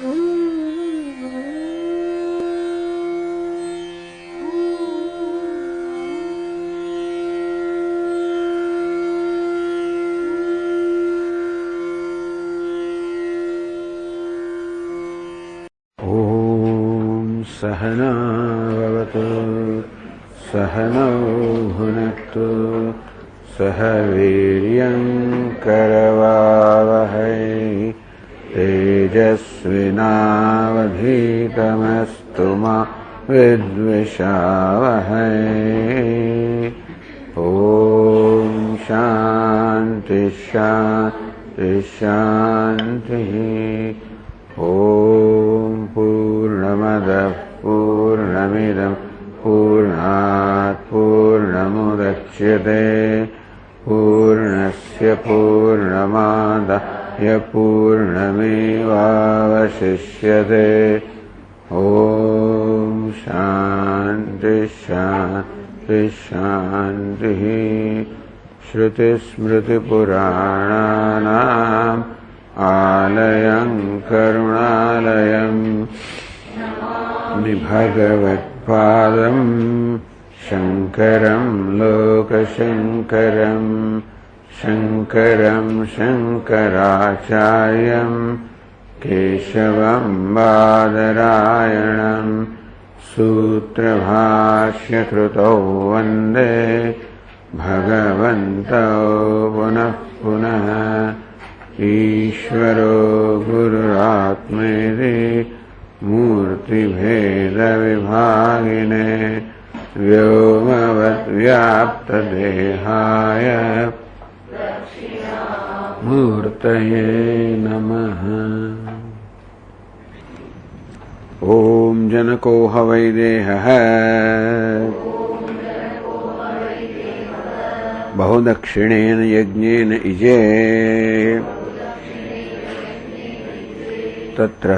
सहना भवतु सहनौ भुनक्तु सह वीर्यं करवावहै तेजस्विनावधीतमस्तु मा विद्विषावहै। ॐ शान्ति शान्ति शान्तिः। ॐ पूर्णमदः पूर्णमिदं पूर्णात् पूर्णमुदच्यते पूर्णस्य पूर्णमादाय पूर्णमेवावशिष्यते। ॐ शान्ति शान्ति शान्तिः। श्रुतिस्मृतिपुराणानाम् आलयं करुणालयं भगवत्पादं शङ्करं लोकशङ्करं शङ्करं शङ्कराचार्यं केशवं बादरायणं सूत्रभाष्यकृतौ वन्दे भगवन्तौ पुनः पुनः। ईश्वरो गुरुरात्मेति मूर्तिभेदविभागिने व्योमवद्व्याप्तदेहाय मूर्तये नमः। ॐ जनको ह वै देहः बहुदक्षिणेन यज्ञेन इजे तत्र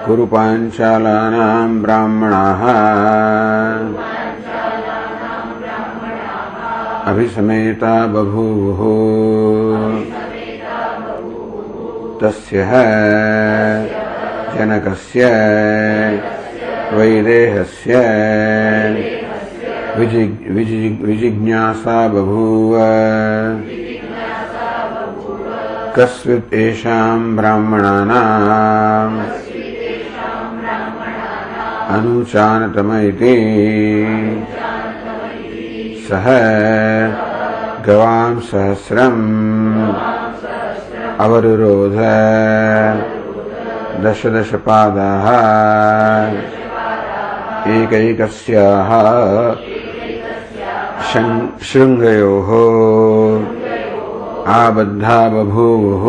कुरु पाञ्चालानां ब्राह्मणाः अभिसमेता बभूवुः। तस्य जनकस्य वैदेहस्य विजिज्ञासा बभूव। कस्वित् एषां ब्राह्मणानाम् अनुचानतम इति सः गवां सहस्रम् अवरुरोध दश दश पादाः एकैकस्याः शृङ्गयोः आबद्धा बभूवुः।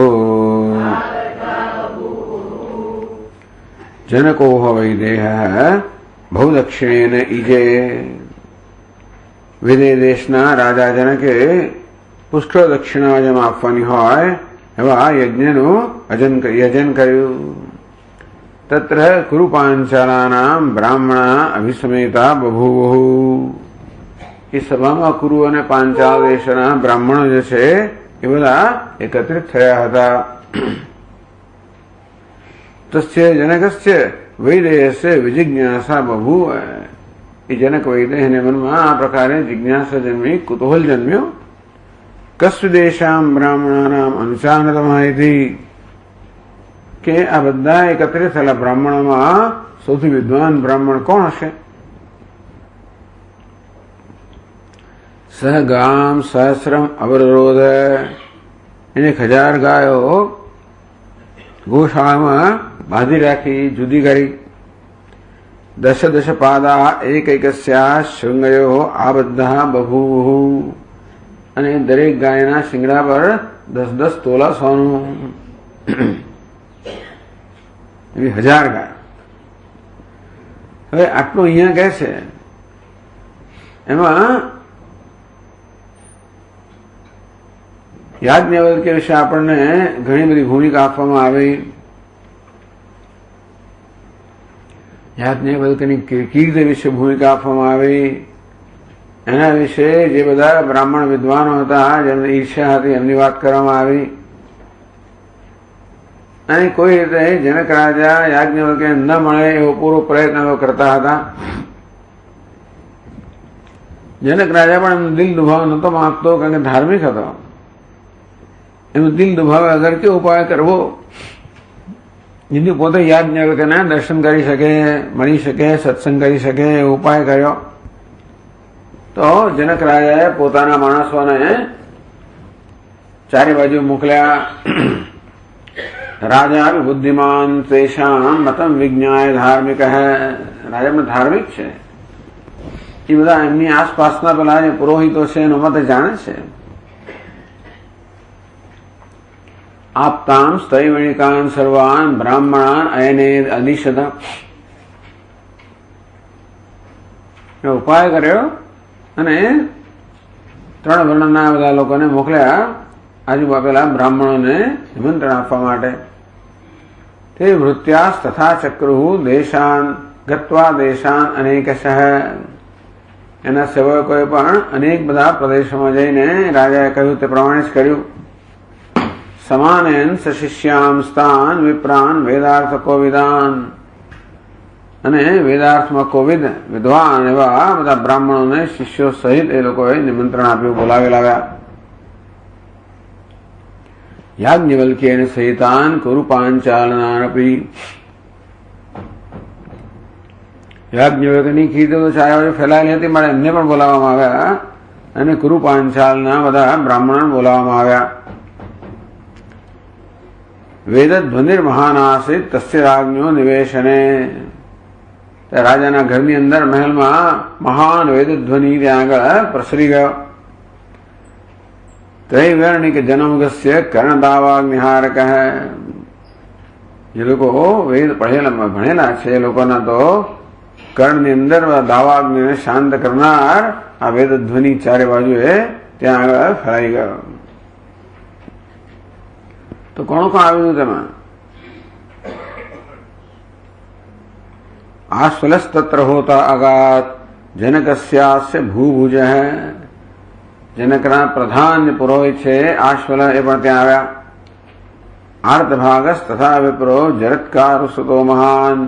जनको ह वैदेहः बहुदक्षिणेन इजे। વિદેહ દેશના રાજા જનકે પુષ્કળ દક્ષિણા જેમ આપવાની હોય એવા યજ્ઞનું યજન કર્યું. તત્ર કુરુ પાંચાલાનામ બ્રાહ્મણા અભિસમેતા બભૂવુઃ. એ સભામાં કુરુ અને પાંચાલ દેશના બ્રાહ્મણો જે છે એ બધા એકત્રિત થયા હતા. તસ્ય જનકસ્ય વૈદેહસ્ય વિજિજ્ઞાસા બભૂવ. એ જનક વૈદેહને મનમાં આ પ્રકારે જિજ્ઞાસા જન્મી, કુતૂહલ જન્મ્યો. કસ્વિદેશામ બ્રાહ્મણાનામ અનુચાનતમઃ ઇતિ, કે આ બધા એકત્રિત થયેલા બ્રાહ્મણોમાં સૌથી વિદ્વાન બ્રાહ્મણ કોણ હશે? સહ ગામ સહસ્રમ અવરોધ. એને 1000 ગાયો ગોશાળામાં બાંધી રાખી, જુદી કરી. દશ દશ પાદા એકૈકસ્યા શૃંગયો આબદ્ધા બભૂવુઃ. અને દરેક ગાયના શિંગડા પર 10-10 તોલા સોનું. એવી 1000 ગાય. હવે આટલું અહીંયા કહે છે, એમાં યાજ્ઞવલ્ક્ય વિશે આપણને ઘણી બધી ભૂમિકા આપવામાં આવી. યાજ્ઞવલ્ક્યની કીર્તિ વિશે ભૂમિકા આપવામાં આવી. એના વિશે જે બધા બ્રાહ્મણ વિદ્વાનો હતા, જેમને ઈર્ષ્યા હતી, એમની વાત કરવામાં આવી. અને કોઈ રીતે જનક રાજા યાજ્ઞવલ્ક્ય ન મળે એવો પૂરો પ્રયત્ન કરતા હતા. જનક રાજા પણ એમનો દિલ દુભાવ નતો માંગતો, કારણ કે ધાર્મિક હતો. એમનો દિલ દુભાવે અગર કે ઉપાય કરવો જેથી પોતે યાજ્ઞવલ્ક્યના દર્શન કરી શકે, મળી શકે, સત્સંગ કરી શકે એવો ઉપાય કર્યો. તો જનક રાજાએ પોતાના માણસોને ચારે બાજુ મોકલ્યા. રાજા બુદ્ધિમાન તેષામ મતમ વિજ્ઞાય ધાર્મિક હે. રાજા પણ ધાર્મિક છે. એ બધા એમની આસપાસના પેલા જે પુરોહિતો છે એનો મત જાણે છે. આપતામ સ્તૈવણિકાન સર્વાન બ્રાહ્મણાન અયને અદિશત. ઉપાય કર્યો અને 3 વર્ણના બધા લોકોને મોકલ્યા આજુબાજુ પેલા બ્રાહ્મણોને નિમંત્રણ આપવા માટે. તે વૃત્યાસ તથા ચક્રુ દેશાન ગત્વા દેશાન અનેકશઃ. એના સેવકોએ પણ અનેક બધા પ્રદેશોમાં જઈને રાજાએ કહ્યું તે પ્રમાણે જ કર્યું. સમાનેન સશિષ્યામ સ્થાન વિપ્રાન વેદાર્થ કોવિદાન. અને વેદાર્થમાં કોવિદ વિદ્વાન એવા બધા બ્રાહ્મણોને શિષ્યો સહિત એ લોકોએ નિમંત્રણ આપ્યું, બોલાવી લાવ્યા. યાજ્ઞવલ્ક્યેન સહિતાન કુરુ પાંચાલનાનપી. યાજ્ઞવલ્ક્યની કીર્તિ તો ચારે બાજુ ફેલાયેલી હતી, મારે એમને પણ બોલાવવામાં આવ્યા અને કુરુ પાંચાલના બધા બ્રાહ્મણોને બોલાવવામાં આવ્યા. વેદધ્વનિર મહાન આસીત તસ્ય રાજ્ઞો નિવેશને. રાજાના ઘરની અંદર મહેલમાં મહાન વેદધ્વનિ ત્યાં આગળ પ્રસરી ગયો. ત્રૈવર્ણિક જનમગસ્ય કર્ણદાવાગ્નિહારક. જે લોકો વેદ ભણેલા છે એ લોકોના તો કર્ણની અંદર દાવાગ્નિને શાંત કરનાર આ વેદધ્વનિ ચારે બાજુએ ત્યાં આગળ ફેલાઈ ગયો. તો કોણ કોણ આવ્યું તેમાં? આશ્વલસ્તત્ર હોતા અગાત જનકસ્યાસ્ય ભૂભુજ. જનકના પ્રધાન પુરોહિત છે આશ્વલ, એ પણ ત્યાં આવ્યા. આર્તભાગસ તથા વિપ્રો જરત્કાર સુતો મહાન.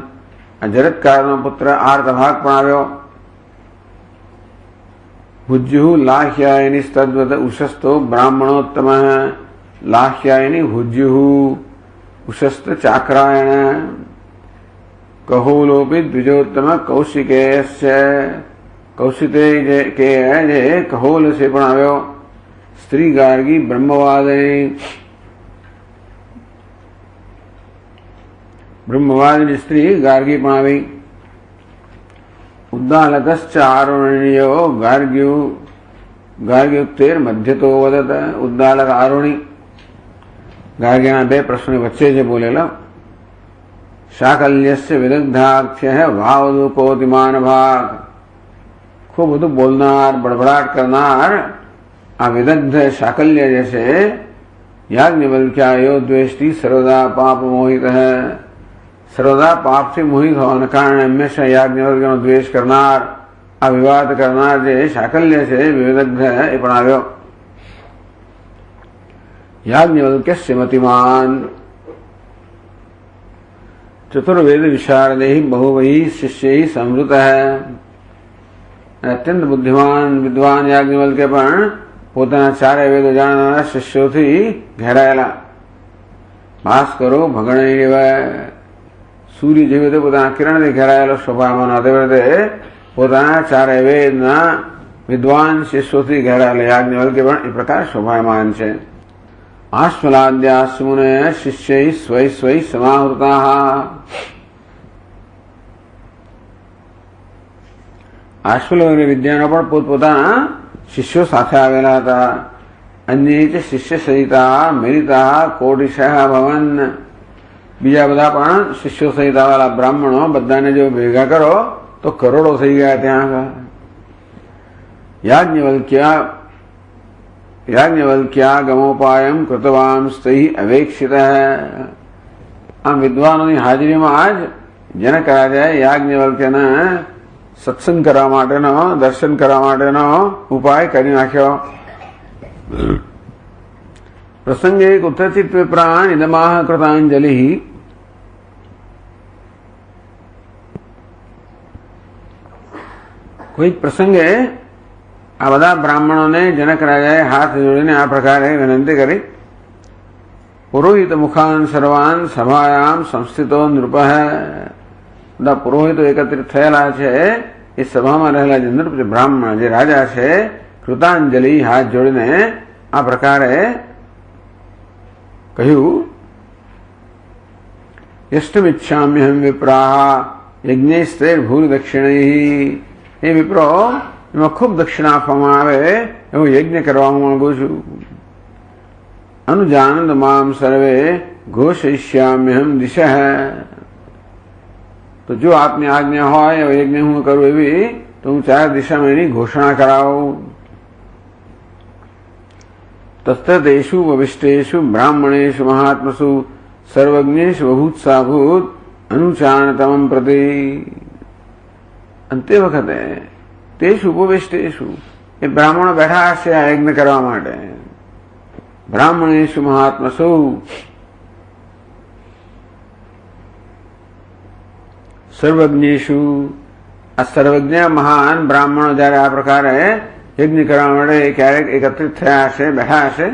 જરત્કારનો પુત્ર આર્તભાગ પણ આવ્યો. ભુજ્યુ લાહ્યાયની તદ્વત ઉશસ્તો બ્રાહ્મણોત્તમ. લાહ્યાયની ભુજ્યુ ઉશસ્ત ચાક્રાયણ. કહોલોપી દ્વિજોત્તમ કૌશિકેય. કૌશિકે જે કહોલ છે પણ આવ્યો. સ્ત્રી ગાર્ગી બ્રહ્મવાદની સ્ત્રી ગાર્ગી પણ આવી. ઉદ્દાલકશ્ચ આરોણ્યો ગાર્ગ્યુક્તેર મધ્યતો વદત. ઉદ્દાલક આરોણી ગાર્ગ્યના 2 પ્રશ્નોની વચ્ચે જે બોલેલો. શાકલ્યસ્ય વિદગ્ધાખ્ય ભાવદુકોતિમાન ભાગ. ખૂબ બધું બોલનાર, બડબડાટ કરનાર આ વિદગ્ધ શાકલ્ય જે છે યાજ્ઞવલ્ક્યાયો દ્વેષ્ટિ સર્વદા પાપ મોહિત. સર્વદા પાપથી મોહિત હોવાને કારણે હંમેશા યાજ્ઞવલ્ક્યનો દ્વેષ કરનાર, આ વિવાદ કરનાર જે શાકલ્ય છે વિદગ્ધ એ પણ આવ્યો. યાજ્ઞવલ્ક્યસ્ય મતિમાન. ચતુર્વેદ વિશારદૈ બહુવૈ શિષ્યૈ સંવૃત. અત્યંત બુદ્ધિમાન વિદ્વાન યાજ્ઞવલ્ક્ય પણ પોતાના 4 વેદો જાણનારા શિષ્યોથી ઘેરાયેલા. ભાસ્કરો ભગણૈવ. સૂર્ય જેવી રીતે પોતાના કિરણથી ઘેરાયેલો શોભાયમાન તે રીતે પોતાના 4 વેદના વિદ્વાન શિષ્યોથી ઘેરાયેલા યાજ્ઞવલ્ક્ય પણ એ પ્રકાર શોભાયમાન છે. આશ્વલાદ્યાસુને શિષ્યૈ સ્વૈ સ્વૈ સમાહૃતા. આશ્વલ વિદ્યાનો પણ પોતપોતાના શિષ્યો સાથે આવેલા હતા. અન્ય શિષ્ય સહિતા મિલિતા કોટિશઃ ભવન. બીજા બધા પણ શિષ્યો સહિત આવેલા બ્રાહ્મણો બધાને જો ભેગા કરો તો કરોડો થઈ ગયા ત્યાં આગળ. યાજ્ઞવલ્ક્યાગમોપાયમ કૃતવાન સ્તૈ અવેક્ષિત. આમ વિદ્વાનોની હાજરીમાં જ જનક રાજાએ યાજ્ઞવલ્ક્યને સત્સંગ કરવા માટેનો, દર્શન કરવા માટેનો ઉપાય કરી નાખ્યો. प्रसंगे कुत्रचित् विप्रान् इदमाह कृतांजलिः कोई प्रसंगे आ बधा ब्राह्मणों ने जनक राजाए हाथ जोड़ीने आ प्रकारे विनंती करी। पुरोहित मुखान सर्वान सभायाम संस्थितो नृपः બધા પુરોહિતો એકત્રિત થયેલા છે એ સભામાં રહેલા જે નૃપ બ્રાહ્મણ જે રાજા છે કૃતાંજલિ હાથ જોડીને આ પ્રકારે કહ્યું યષ્ટમિચ્છામ્યહમ વિપ્રાહ યજ્ઞૈસ્તૈર્ભૂર દક્ષિણૈ એ વિપ્રો એમાં ખૂબ દક્ષિણા આપવામાં આવે એવું યજ્ઞ કરવા માંગુ છું। अनुजानंद माम सर्वे घोषयिष्याम्यहम दिशः तो जो आपने आज्ञा हो यज्ञ हूं करूं एवी तो हूँ 4 दिशा में एनी घोषणा कराऊं। तस्ततेषु वविष्टेषु ब्राह्मणेषु महात्मसु सर्वज्ञेषु बभूत्साभूत अनुचारणतमं प्रति अंते वखते तेषु उपविष्टेषु ये ब्राह्मणों बैठा हशे आ यज्ञ करवा माटे। ब्राह्मणेषु महात्मसु सर्वज्ञेषु आ सर्वज्ञ महान ब्राह्मणों जયારે આ પ્રકારે યજ્ઞ કરવા માટે ક્યારેક એકત્રિત થયા હશે બેઠા હશે।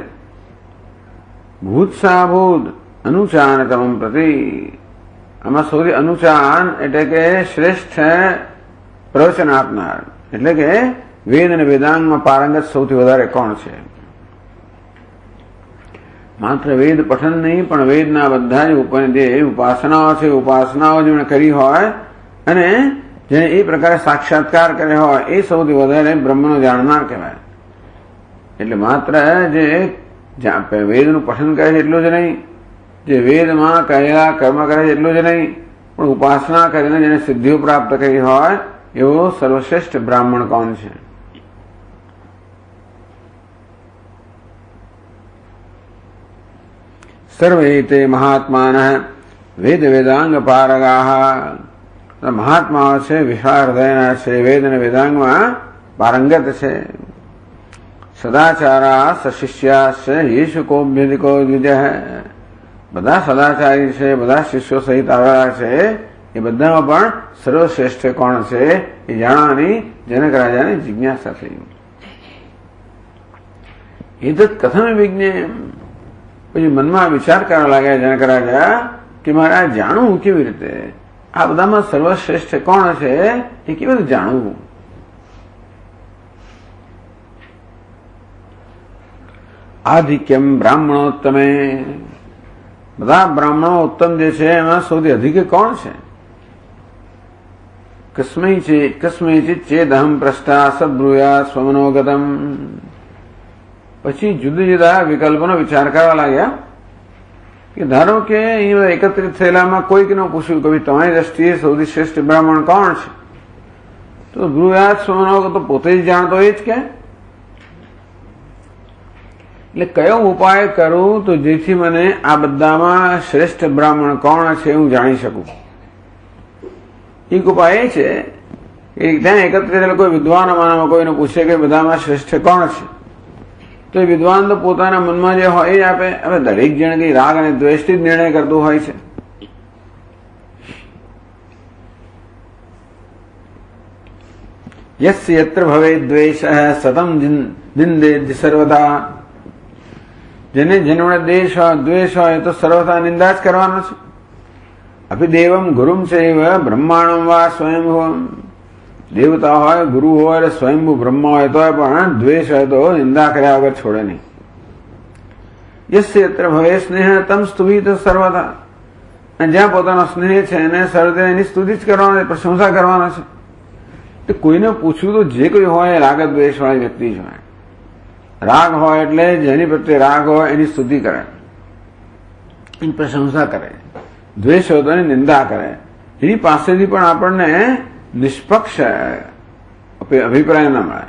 ભૂત્સાભૂત અનુચાનતમં પ્રતિ આમાં સૌથી અનુચાન એટલે કે શ્રેષ્ઠ પ્રવચન આપનાર એટલે કે વેદ અને વેદાંગમાં પારંગત સૌથી વધારે કોણ છે। માત્ર વેદ પઠન નહીં પણ વેદના બધા જ જે ઉપાસનાઓ છે ઉપાસનાઓ જેમણે કરી હોય અને જેને એ પ્રકારે સાક્ષાત્કાર કર્યો હોય એ સૌથી વધારે બ્રહ્મનો જાણનાર કહેવાય। એટલે માત્ર જે વેદનું પઠન કરે છે એટલું જ નહીં, જે વેદમાં કહેલા કર્મ કરે છે એટલું જ નહીં, પણ ઉપાસના કરીને જેને સિદ્ધિઓ પ્રાપ્ત કરી હોય એવો સર્વશ્રેષ્ઠ બ્રાહ્મણ કોણ છે। सर्वे ते महात्मानः वेद वेदांग पारगाः महात्माओं से विशाल हृदयना से वेद ने वेदांग में पारंगत से सदाचारा सशिष्या से येषु कोऽभ्यधिको द्विजः બધા સદાચારી છે બધા શિષ્યો સહિત આવેલા છે એ બધામાં પણ સર્વશ્રેષ્ઠ કોણ છે એ જાણવાની જનક રાજાને જિજ્ઞાસા થઈ। એતत् કથમ વિજ્ઞેયમ પછી મનમાં વિચાર કરવા લાગ્યા જનક રાજા કે મારે આ જાણવું કેવી રીતે, આ બધામાં સર્વશ્રેષ્ઠ કોણ છે એ કેવી રીતે જાણવું। આધિક્યમ બ્રાહ્મણોત્તમે બધા બ્રાહ્મણો ઉત્તમ જે છે એમાં સૌથી અધિક કોણ છે। કસ્મૈચિત ચેદહમ પ્રષ્ટા સદ્બ્રુયા સ્વમનોગતમ પછી જુદા જુદા વિકલ્પોનો વિચાર કરવા લાગ્યા કે ધારો કે અહીં એકત્રિત થયેલામાં કોઈકને પૂછ્યું કે તમારી દ્રષ્ટિએ સૌથી શ્રેષ્ઠ બ્રાહ્મણ કોણ છે તો બ્રુયાત સ્વમનોગત તો પોતે જ જાણતો એ જ કે એટલે કયો ઉપાય કરું તો જેથી મને આ બધામાં શ્રેષ્ઠ બ્રાહ્મણ કોણ છે હું જાણી શકું। એક ઉપાય એ છે કે ત્યાં એકત્રિત થયેલા કોઈ વિદ્વાનોમાં કોઈને પૂછે કે બધામાં શ્રેષ્ઠ કોણ છે તો એ વિદ્વાન તો પોતાના મનમાં જે હોય એ આપે। હવે દરેક જણ કઈ રાગ અને દ્વેષથી જ નિર્ણય કરતું હોય છે। યસ્ય યત્ર ભવે દ્વેષ સતમ નિંદેત સર્વદા જેને જેનો દેશ હોય દ્વેષ હોય તો સર્વથા નિંદા જ કરવાનો છે। અભિદેવમ ગુરુમ ચૈવ બ્રહ્માણમ વા સ્વયંભુવમ દેવતા હોય ગુરુ હોય એટલે સ્વયંભૂ બ્રહ્મા હોય તો પણ દ્વેષ હોય તો નિંદા કર્યા વગર છોડે નહીં। યસ્ય યત્ર ભવે સ્નેહ તમ સ્તુતિત સર્વથા જ્યાં પોતાનો સ્નેહ છે એને સર્વદા એની સ્તુતિ જ કરવાનો પ્રશંસા કરવાનો છે। તો કોઈને પૂછવું તો જે કોઈ હોય રાગ દ્વેષ વાળી વ્યક્તિ જ હોય। રાગ હોય એટલે જેની પ્રત્યે રાગ હોય એની સ્તુતિ કરે એની પ્રશંસા કરે, દ્વેષ હોય તો એની નિંદા કરે। એની પાસેથી પણ આપણને નિષ્પક્ષ અભિપ્રાય ન મળે।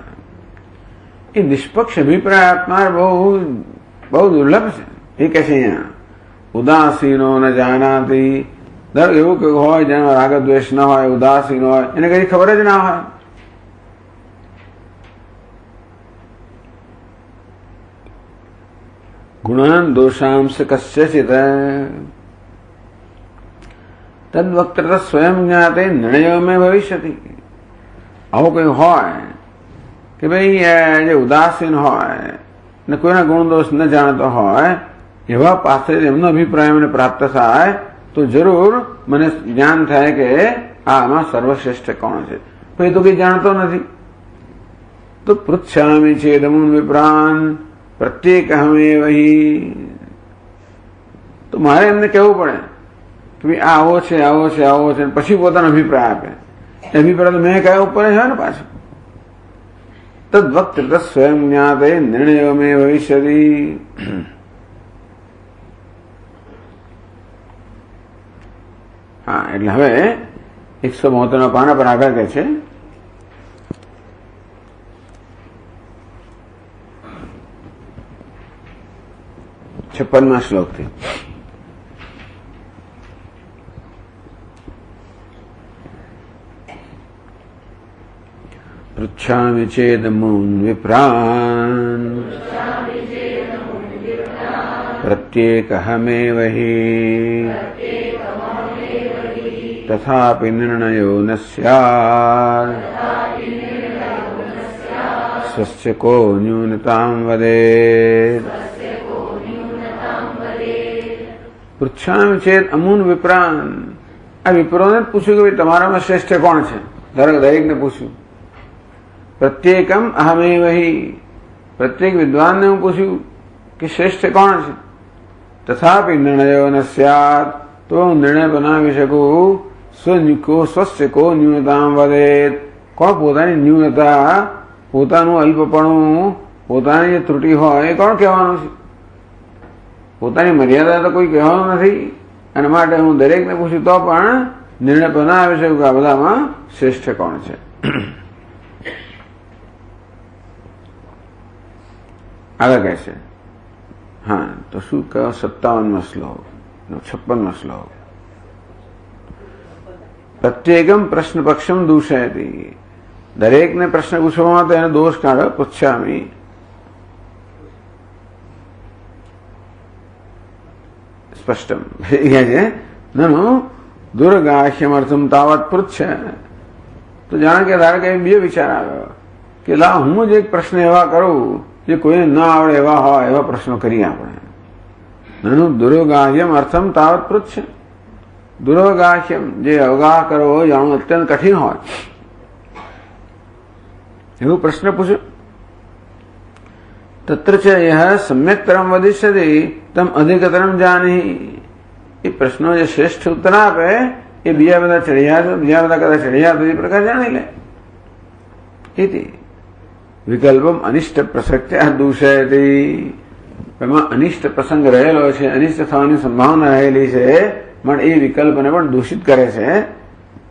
એ નિષ્પક્ષ અભિપ્રાય આપનાર બહુ બહુ દુર્લભ છે। એ કહે છે અહીંયા ઉદાસીનો ન જાનાતી એવું કયું હોય જેનો રાગ દ્વેષ ન હોય ઉદાસીન હોય એને કઈ ખબર જ ના હોય। ગુણાન દોષાંશ કસ્યચિત તદ્વક્તૃત સ્વયં જ્ઞાતે નિર્ણયો મેં ભવિષ્યતિ. આવું કઈ હોય કે ભાઈ જે ઉદાસીન હોય ને કોઈના ગુણ દોષ ન જાણતો હોય એવા પાસે એમનો અભિપ્રાય મને પ્રાપ્ત થાય તો જરૂર મને જ્ઞાન થાય કે આમાં સર્વશ્રેષ્ઠ કોણ છે. પણ એ તો કઈ જાણતો નથી. તો પૃચ્છામિ ચેદમુન વિપ્રાન પ્રત્યેકહમેવહી. તો મારે એમને કહેવું પડે કે ભાઈ આવો છે આવો છે આવો છે પછી પોતાનો અભિપ્રાય આપે. અભિપ્રાય તો મેં કયા ઉપર છે ને પાછું. તદ્વક્તૃત સ્વયં જ્ઞાતે નિર્ણયો મેં ભવિષ્યતિ. હા, એટલે હવે 172 પાના પર આગળ કહે છે છપ્પનમાં શ્લોકથી પૃચ્છામિ ચેદમુન વિપ્રાન પ્રત્યેકહમેવ હિ તથાપિ નિર્ણયો ન સ્યાત્ સ્વસ્ય કો ન્યૂનતાં વદેત. પૃચ્છામિ ચેદ અમૂન વિપ્રાન. આ વિપ્રોને પૂછ્યું કે ભાઈ તમારામાં શ્રેષ્ઠ કોણ છે. દરેકને પૂછ્યું. પ્રત્યેકમ અહમેવ હિ. પ્રત્યેક વિદ્વાનને હું પૂછ્યું કે શ્રેષ્ઠ કોણ છે. તથાપિ નિર્ણયો ન સ્યાત્. તો હું નિર્ણય બનાવી શકું સ્વસ્ય કો ન્યૂનતાં વદેત. કોણ પોતાની ન્યૂનતા, પોતાનું અલ્પપણું, પોતાની જે ત્રુટિ હોય એ કોણ કહેવાનું છે. પોતાની મર્યાદા તો કોઈ કહેવાનું નથી. અને માટે હું દરેકને પૂછું તો પણ નિર્ણય બનાવી શકું કે આ બધામાં શ્રેષ્ઠ કોણ છે. આગળ કહે છે. હા, તો શું કહો 57માં શ્લોક 56માં શ્લોક. પ્રત્યેકમ પ્રશ્ન પક્ષમ દૂષયતિ. દરેકને પ્રશ્ન પૂછવામાં તો એને દોષ કાઢો. પૃચ્છામિ સ્પષ્ટમ છે નનુ દુર્ગાહ્યમર્થમ તાવત પૃચ્છ. તો જાણે કે ધારે કે બે વિચાર આવ્યો કે લા હું જ એક પ્રશ્ન એવા કરું જે કોઈને ન આવડે એવા હોય એવા પ્રશ્નો કરીએ આપણે. નનુ દુર્ગાહ્યમ અર્થમ તાવત પૃચ્છ. દુર્ગાહ્યમ જે અવગાહ કરવો જાણવું અત્યંત કઠિન હોય એવું પ્રશ્ન પૂછ્યો. તત્ર ચ યહ સમ્યક્તરમ વદિષ્યતિ તમ અધિકતરમ જાની. એ પ્રશ્નો જે શ્રેષ્ઠ ઉત્તર આપે એ બીજા બધા કદાચ ચડિયા એ પ્રકાર જાણી લે. એથી વિકલ્પમ અનિષ્ટ પ્રસક્ત્યા દૂષયતિ. એમાં અનિષ્ટ પ્રસંગ રહેલો છે, અનિષ્ટ થવાની સંભાવના રહેલી છે, પણ એ વિકલ્પને પણ દૂષિત કરે છે.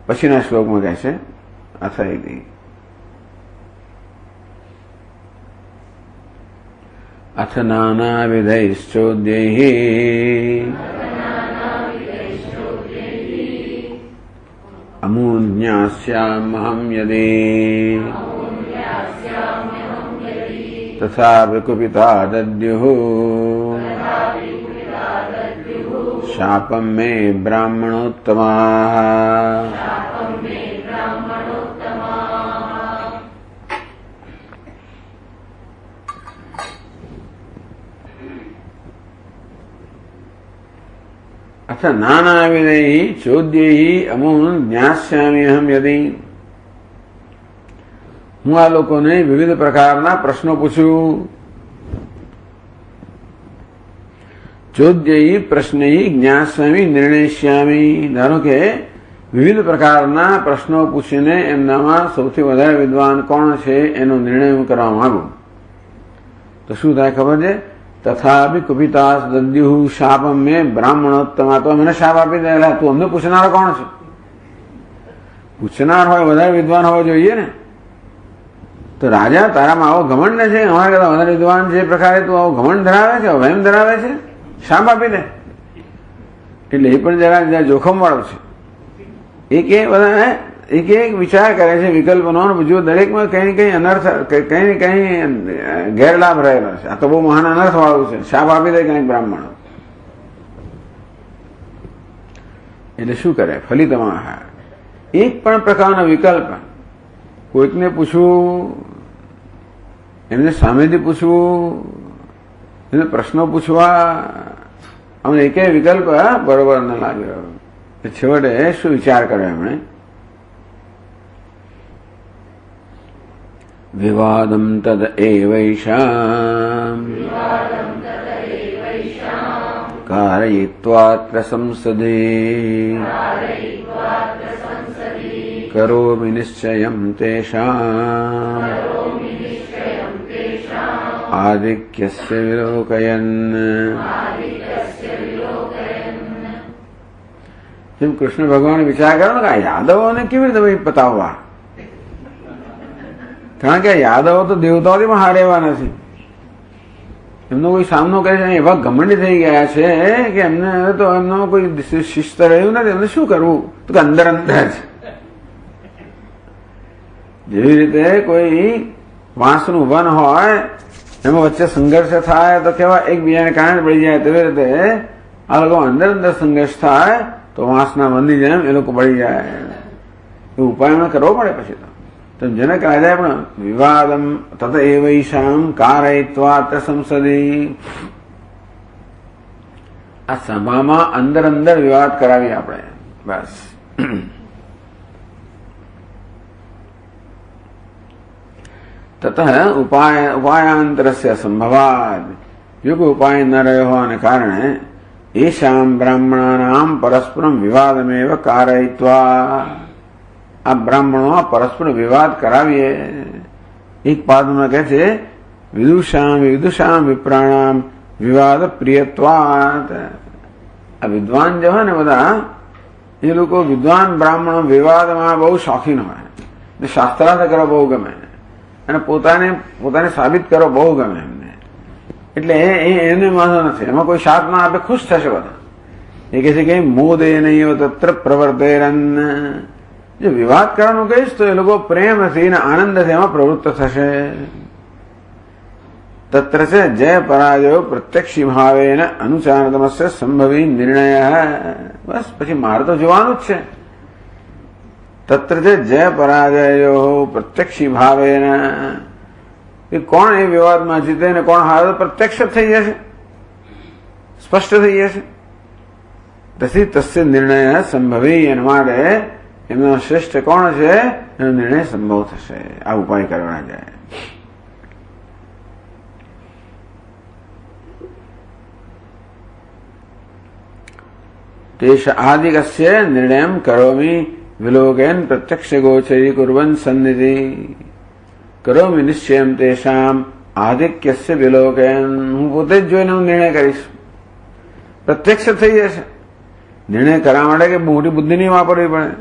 પછીના શ્લોકમાં કહે છે અથૈતિ અથ નાનાવિધૈશ્ચોદ્યૈઃ અમૂન જ્ઞાસ્યામહં યદિ તથાપિ કુપિતા દદ્યુઃ શાપં મે બ્રાહ્મણોત્તમાઃ. અથ નાનાવિધૈઃ ચોદ્યૈઃ અમૂન જ્ઞાસ્યામ્યહં યદિ. હું આ લોકોને વિવિધ પ્રકારના પ્રશ્નો પૂછું. ચોદ્યૈઃ પ્રશ્નૈઃ જ્ઞાસ્યામિ નિર્ણયિષ્યામિ. ધારો કે વિવિધ પ્રકારના પ્રશ્નો પૂછીને એમનામાં સૌથી વધારે વિદ્વાન કોણ છે એનો નિર્ણય હું કરવા માંગુ. તો શું થાય ખબર છે? તથાપિ કુપિતા દદ્યુઃ શાપમ મે બ્રાહ્મણોત્તમા. તો મને શાપ આપી દેલા તું અમને પૂછનારો કોણ છે? પૂછનાર હોય વધારે વિદ્વાન હોવો જોઈએ ને. તો રાજા તારામાં આવો ઘમંડ છે, અમારા કરતા વધારે વિદ્વાન છે, એ પ્રકારે તું આવો ઘમંડ ધરાવે છે, વહેમ ધરાવે છે, શાપ આપી દે. એટલે એ પણ જરા જોખમ વાળો છે. એ કે બધા એક એક વિચાર કરે છે વિકલ્પનો, જો દરેકમાં કઈ ને કઈ અનર્થ, કઈ ને કઈ ગેરલાભ રહેલો છે. આ તો બહુ મહાન અનર્થ વાળું છે, શાપ આપી દે કંઈક બ્રાહ્મણો. એટલે શું કરે? ફલિતમાં એક પણ પ્રકારનો વિકલ્પ કોઈકને પૂછવું, એમને સામેથી પૂછવું, એમને પ્રશ્નો પૂછવા, અમને એક વિકલ્પ બરોબર ન લાગ્યો. છેવટે શું વિચાર કર્યો એમણે? વિવાદમ તદ એવૈષામ કારયિત્વાત્ર સંસદે કરોમિ નિશ્ચયમ તેષામ આધિક્યસ્ય વિલોકયન. જેમ કૃષ્ણ ભગવાન વિચાર કરો ને કે આ યાદવોને કેવી રીતે પતાવવા, કારણ કે યાદવો તો દેવતાઓથી પણ હારે એવા નથી. એમનો કોઈ સામનો કરે છે, એવા ઘમંડી થઈ ગયા છે કે એમને તો એમનો કોઈ શિસ્ત રહ્યું નથી. એમને શું કરવું? તો કે અંદર અંદર જ. જેવી રીતે કોઈ વાંસનું વન હોય, એમાં વચ્ચે સંઘર્ષ થાય તો કેવા એકબીજાને કારણે પડી જાય, તેવી રીતે આ લોકો અંદર અંદર સંઘર્ષ થાય તો વાંસના વનની જેમ એ લોકો પડી જાય. એ ઉપાય એમને કરવો પડે. પછી તો જનક રાજાએ પણ વિવાદમ તત એવૈષામ કારયિત્વા સંસદી, આ સભામાં અંદર અંદર વિવાદ કરાવી આપણે બસ. તત ઉપાયાંતરસ્ય સંભવાદ, જો કોઈ ઉપાય ન રહ્યો હોવાને કારણે એશામ બ્રાહ્મણાનામ પરસ્પરમ વિવાદમેવ કારયિત્વા, આ બ્રાહ્મણો પરસ્પર વિવાદ કરાવીએ. એક પાદમાં કહે છે વિદુષામ વિપ્રાણામ વિવાદ પ્રિયત્વાત. આ વિદ્વાન જે હોય ને બધા, એ લોકો વિદ્વાન બ્રાહ્મણો વિવાદમાં બહુ શોખીન હોય, શાસ્ત્રાર્થ કરવા બહુ ગમે, અને પોતાને સાબિત કરો બહુ ગમે એમને. એટલે એને વાંધો નથી, એમાં કોઈ શાપ ના આપે, ખુશ થશે બધા. એ કહે છે કે મોદે નહીં તત્ર પ્રવર્તેરન. જો વિવાદ કરવાનું કહીશ તો એ લોકો પ્રેમથી અને આનંદથી એમાં પ્રવૃત્ત થશે. તત્ર છે જય પરાજયો પ્રત્યક્ષી ભાવેન અનુચારતમસ્ય સંભવી નિર્ણય. બસ પછી મારે તો જોવાનું જ છે. તત્ર છે જય પરાજયો પ્રત્યક્ષી ભાવેન, એ કોણ એ વિવાદમાં જીતે ને કોણ હારે પ્રત્યક્ષ થઈ જશે, સ્પષ્ટ થઈ જશે. તસી તસ્ય નિર્ણય સંભવી, એના માટે એમનો શ્રેષ્ઠ કોણ છે એનો નિર્ણય સંભવ થશે. આ ઉપાય કરવા જાય. તેષ આદિકસ્ય નિર્ણયમ કરોમિ વિલોકેન પ્રત્યક્ષ ગોચરી કુર્વન સન્નિધિ કરોમિ નિશ્ચયમ તેષામ આધિક્યસ્ય વિલોકેન. હું પોતે જ જોઈને હું નિર્ણય કરીશ, પ્રત્યક્ષ થઈ જશે. નિર્ણય કરવા માટે કે મોટી બુદ્ધિ નહીં વાપરવી પડે,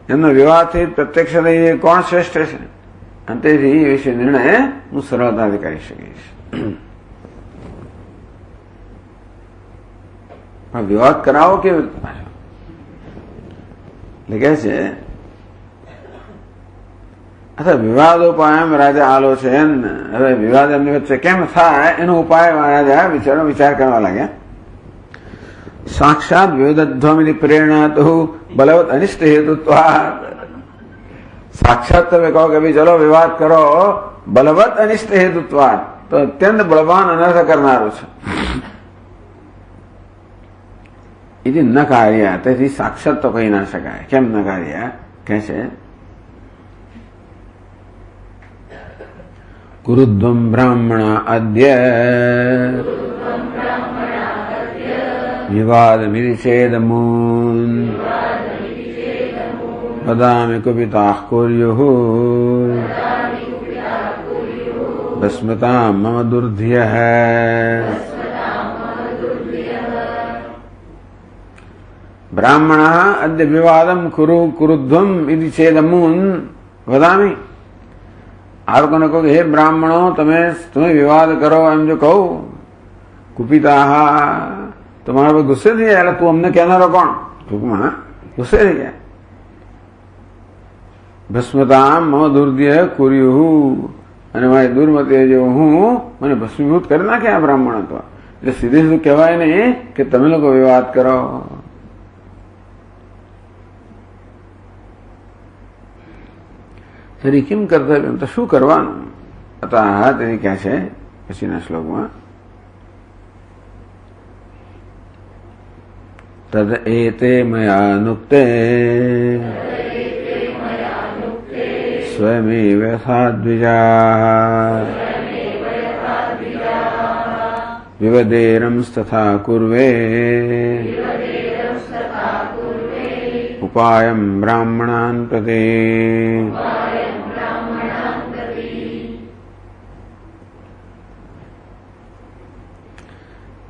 એમનો વિવાદથી પ્રત્યક્ષ થઈ જાય કોણ શ્રેષ્ઠ છે, અને તેથી એ વિશે નિર્ણય હું સરળતાથી કરી શકીશ. પણ વિવાદ કરાવો કેવી રીતે? એટલે કે છે અથવા વિવાદોપાયમ રાજા આલો છે. હવે વિવાદ એમની વચ્ચે કેમ થાય એનો ઉપાય રાજા વિચાર કરવા લાગ્યા. સાક્ષાત વિરોધધ્વમિની પ્રેરણા તો બલવત અનિષ્ટ હેતુત્વાદ. સાક્ષાત તમે કહો કે ભાઈ ચલો વિવાદ કરો, બલવત અનિષ્ટ હેતુત્વાદ, તો અત્યંત બળવાન અનર્થ કરનારું છે. એથી ન કાર્ય, તેથી સાક્ષાત તો કહી ના શકાય. કેમ ન કાર્ય? કહે છે કુરુદ્વમ બ્રાહ્મણ અદ્ય વિવાદ વિરિચેદમૂન વદામિ કુપિતાઃ કુર્યુઃ ભસ્મતાં મમ દુર્ધ્યઃ. બ્રાહ્મણ અદ્ય વિવાદમ કુરુદ્વમ ઇતિ ચેદમૂન વદામિ. આ લોકોને કહો કે હે બ્રાહ્મણો, તમે વિવાદ કરો એમ જો કહું, કુપિતા તમારા પર ગુસ્સે થઈ જાય. એટલે તું અમને કહેનારો કોણ? ટૂંકમાં ગુસ્સે થઈ જાય. ભસ્મતામ મમ દુર્દય કુર્યુઃ, અને મારી દુર્મતે જો હું મને ભસ્મીભૂત કરી નાખે આ બ્રાહ્મણ તો. એટલે સીધે સીધું કહેવાય નહીં કે તમે લોકો વિવાદ કરો. તરી કિમ કર્તવ્યમ, તો શું કરવાનું? અતઃ તરી કહે છે પછીના શ્લોકમાં, તદ એતે મયા નુક્તે સ્વયમેવ યથા દ્વિજા વિવદેરંસ્તથા કુર્વે ઉપાયં બ્રાહ્મણાન પ્રતિ.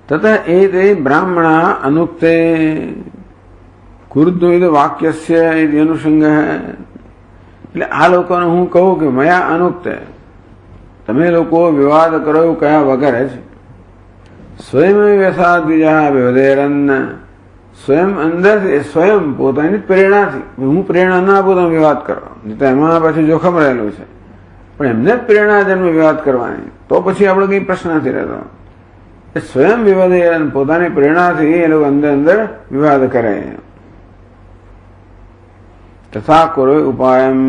તથા એતે બ્રાહ્મણા અનુક્તે કુરુદ્વૈત વાક્યસ્ય ઇતિ અનુષંગઃ. એટલે આ લોકોને હું કહું કે મયા અનુક્તે, તમે લોકો વિવાદ કરો એવું કયા વગર જ સ્વયં વ્યથા દ્વિજા વિવદેરન્ન, સ્વયં અંદરથી સ્વયં પોતાની પ્રેરણાથી, હું પ્રેરણા ના આપું તમે વિવાદ કરો, તો એમાં પછી જોખમ રહેલું છે. પણ એમને જ પ્રેરણા જન્મ વિવાદ કરવાની, તો પછી આપણે કઈ પ્રશ્ન નથી રહેતો. સ્વયં વિવાદ પોતાની પ્રેરણાથી એ લોકો અંદર વિવાદ કરે. તથા કરો ઉપાયમ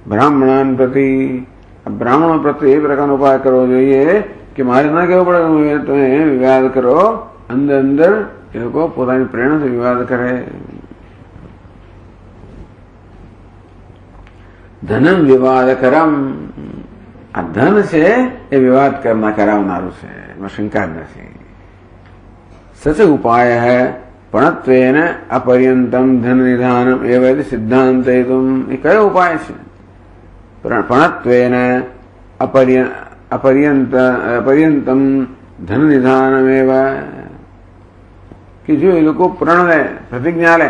બ્રાહ્મણાન પ્રતિ, બ્રાહ્મણો પ્રત્યે એ પ્રકારનો ઉપાય કરવો જોઈએ કે મારે ના કહેવું પડે તમે વિવાદ કરો. અંદર એ લોકો પોતાની પ્રેરણાથી વિવાદ કરે. ધનમ વિવાદ કરમ, આ ધન છે એ વિવાદ કરાવનારું છે, એમાં શંકા જ નથી. સચ ઉપાય પણત્વેન અપર્યંતમ ધન નિધાનમ એવ સિદ્ધાંત. એ કયો ઉપાય છે? પણત્વેન અપર્યંતમ ધન નિધાનમ એવ, કે જો એ લોકો પ્રણ લે, પ્રતિજ્ઞા લે,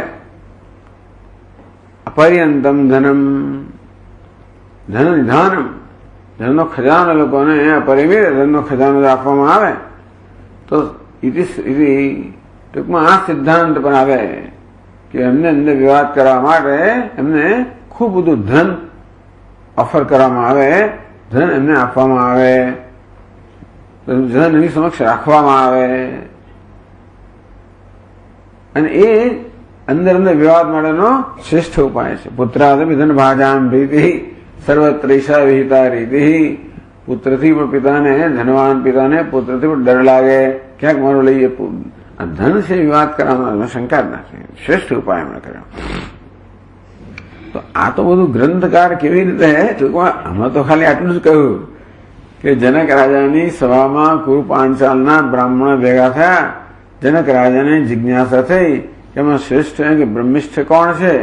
અપર્યંતમ ધનમ, ધન નિધાનમ, ધનનો ખજાનો લોકોને અપરિમિત ધનનો ખજાનો આપવામાં આવે તો ટૂંકમાં આ સિદ્ધાંત પણ આવે કે એમને અંદર વિવાદ કરવા માટે એમને ખૂબ બધું ધન ઓફર કરવામાં આવે, ધન એમને આપવામાં આવે, ધન એની સમક્ષ રાખવામાં આવે, અને એ અંદર વિવાદ માટેનો શ્રેષ્ઠ ઉપાય છે. પુત્રાદપી ધન ભાજામ ભીતિ સર્વત્રૈષા વિહિતા રીતિ. પુત્રથી પણ પિતાને, ધનવાન પિતાને પુત્રથી પણ ડર લાગે, ક્યાંક મારું લઈએ. આ ધન છે વિવાદ કરવામાં શંકા જ નથી, શ્રેષ્ઠ ઉપાય એમણે કર્યો. તો આ તો બધું ગ્રંથકાર કેવી રીતે, હમણાં તો ખાલી આટલું જ કહ્યું કે જનક રાજાની સભામાં કુરુ પાંચાલના બ્રાહ્મણો ભેગા થયા. જનક રાજાને જિજ્ઞાસા થઈ કે એમાં શ્રેષ્ઠ કે બ્રહ્મિષ્ઠ કોણ છે.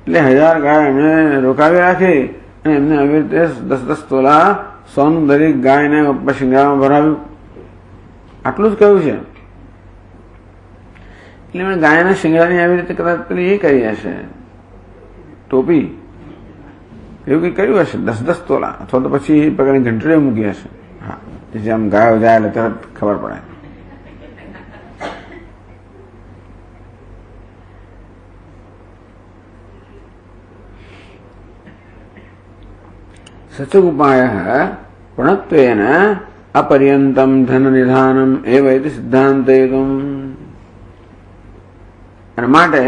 એટલે 1000 ગાય એમણે રોકાવી રાખી અને એમને આવી રીતે 10-10 તોલા સોનું દરેક ગાયને શિંગારમાં ભરાવ્યું. આટલું જ કહ્યું છે. એટલે એમણે ગાયના શિંગારની આવી રીતે કદાચ પેલી એ કરી હશે, ટોપી એવું કંઈ કર્યું હશે, 10-10 તોલા, અથવા તો પછી એ પ્રકારની ઘંટડીઓ મૂકી હશે. હા, જેથી આમ ગાયો જાય એટલે તરત ખબર પડે. સચુપાય પણત્વેન અપર્યંતમ ધન નિધાનમ એવ સિદ્ધાંતેતુમ. અને માટે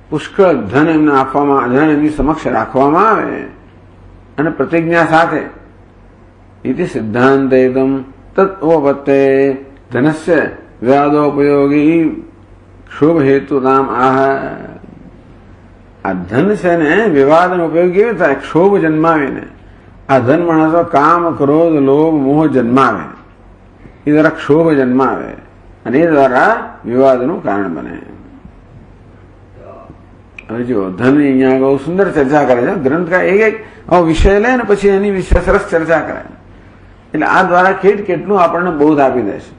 પુષ્કળ ધન એમને આપવામાં, ધન એમની સમક્ષ રાખવામાં આવે અને પ્રતિજ્ઞા સાથે ઇતિ સિદ્ધાંતેતુમ તત્વપત્તે ધનસ્ય વ્યાદોપયોગી શુભ હેતુ નામ આહ. આ ધન છે ને વિવાદનો ઉપયોગ કેવી થાય? ક્ષોભ જન્માવીને. આ ધન માણસો કામ, ક્રોધ, લોભ, મોહ જન્માવે, એ દ્વારા ક્ષોભ જન્માવે અને એ દ્વારા વિવાદનું કારણ બને. હવે જો ધન અહીંયા બહુ સુંદર ચર્ચા કરે છે ગ્રંથકાર. એક વિષય લે ને પછી એની વિશે સરસ ચર્ચા કરે. એટલે આ દ્વારા કેટલું આપણને બોધ આપી દેશે.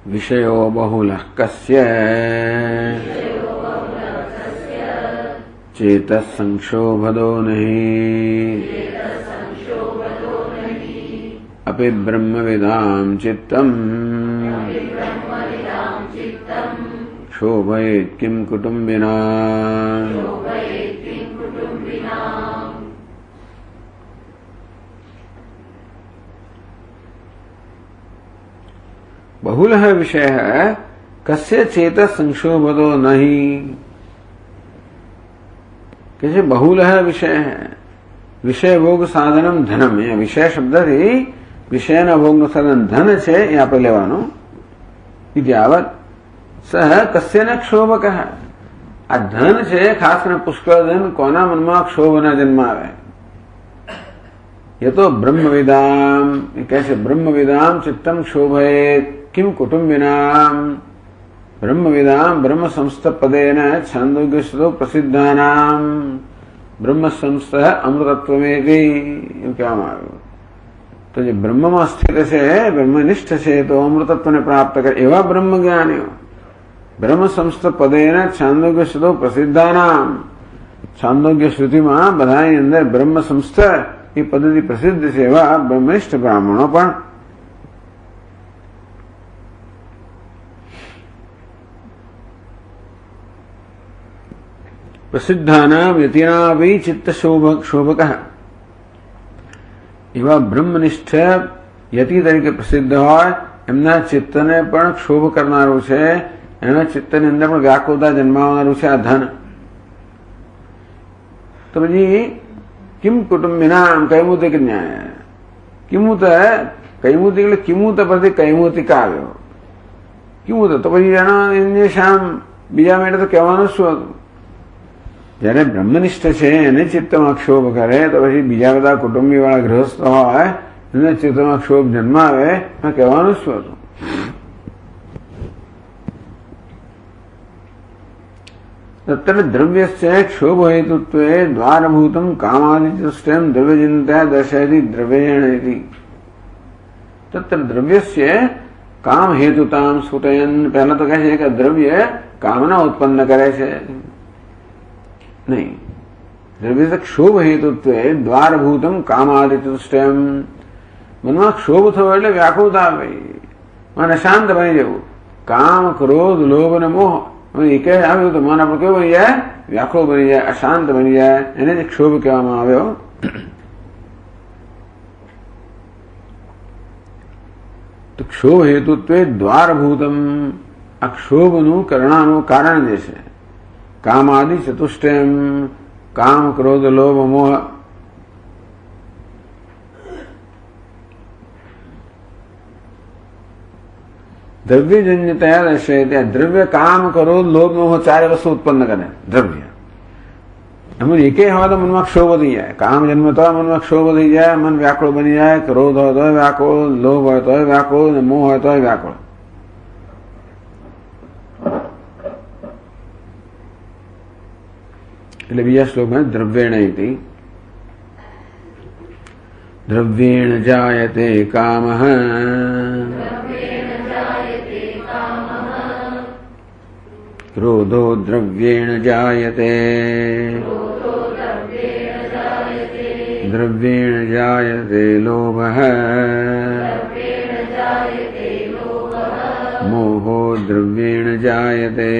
વિષયો બહુલઃ કસ્ય ચેતઃ સંક્ષોભદો નહીં અપિ બ્રહ્મવિદામ ચિત્તમ शोभयेत् किं कुटुम्बिना। बहुलः विषयः कस्य चेतः संक्षोभतो नहीं। कैसे बहुलः विषय है, विषय भोग साधनम धनम। विषय शब्द थी विषय न भोग साधन धन छे ये આપણે લેવાનું। વિદ્યાવત સહ કસ્ય ન ક્ષોભક। આ ધન છે ખાસ કરીને પુષ્કળ ધન કોના મનમાં ક્ષોભના જન્મ આવે। ये तो ब्रह्मविदाम कैसे ब्रह्मविदाम चित्तम क्षोभयेत् किम कुटुम्बिनाम। ब्रह्मविदाम ब्रह्म संस्थ पदेन छांदोग्यश्रुतौ प्रसिद्धानाम ब्रह्म संस्थ अमृतत्वमेति क्या मानो। तो जो ब्रह्म में स्थित से ब्रह्मनिष्ठ से तो अमृतत्व ने प्राप्त कर एवं ब्रह्म ज्ञानियों ब्रह्म संस्थ पदेन छांदोग्यश्रुतौ प्रसिद्धानाम। छांदोग्य श्रुति में बधाई अंदर ब्रह्म संस्थ ये पद्धति प्रसिद्ध છે એવા બ્રહ્મનિષ્ઠ બ્રાહ્મણો પણ। પ્રસિદ્ધાનામ યતિનાભિ ચિત્ત શોભકઃ। એવા બ્રહ્મનિષ્ઠ યતિ તરીકે પ્રસિદ્ધ હોય એમના ચિત્તને પણ ક્ષોભ કરનારું છે, એના ચિત્તની અંદર પણ વ્યાકુળતા જન્માવનારું છે આ ધન। તો પછી किम कुटुंबिनाम कैमूति के न्याय। किमूत कैमूति એટલે કિમૂત પરથી કૈમૂતિકા આવ્યો। કિમૂત તો પછી જાણો એમને શામ બીજા માટે તો કહેવાનું શું હતું। જ્યારે બ્રહ્મનિષ્ઠ છે એને ચિત્તમાં ક્ષોભ કરે તો પછી બીજા બધા કુટુંબી વાળા ગૃહસ્થ હોય એને ચિત્તમાં ક્ષોભ જન્માવે કહેવાનું શું હતું। तत्र द्रव्यस्य क्षोभ हेतुत्वे द्वारभूतं कामादिचतुष्टयं द्रव्यजन्यतया दर्शयति द्रव्येण इति। तत्र द्रव्यस्य काम हेतुतां स्फुटयन्। पहला तो कहे कि द्रव्य कामना उत्पन्न करे छे नहीं। द्रव्य से क्षोभ हेतुत्वे द्वारभूतं कामादिचतुष्टयं। मनमा क्षोभ थयो એટલે વ્યાકુળતા આવે, મને શાંત બની જવું। કામ ક્રોધ લોભ અને મોહ एक આવ્યું તો મન આપણું કેવું બની જાય, વ્યાકુળ બની જાય, અશાંત બની જાય, એને જ ક્ષોભ કહેવામાં આવ્યો। તો ક્ષોભ હેતુત્વે દ્વારભૂતમ। આ ક્ષોભનું કરણાનું કારણ જે છે કામાદિ ચતુષ્ટયમ, કામ ક્રોધ લોભ મોહ। द्रव्यजन्यतया दर्शयति। द्रव्य काम क्रोध लोभ मोह चार वस्तु उत्पन्न करे द्रव्य। એમાં એકે હોય તો મનમાં ક્ષોભ થઈ જાય। કામ જન્મ તો મનમાં ક્ષોભ થઈ જાય, મન વ્યાકુળ બની જાય, ક્રોધ હોય તો વ્યાકુળ, લોભ હોય તો વ્યાકુળ, મોહ હોય તો વ્યાકુળ। એટલે બીજા શ્લોકમાં દ્રવ્યેણ ઇતિ। દ્રવ્યેણ જાયતે કામઃ क्रोधो द्रव्येण जायते, द्रव्येण जायते लोभः, मोहो द्रव्येण जायते।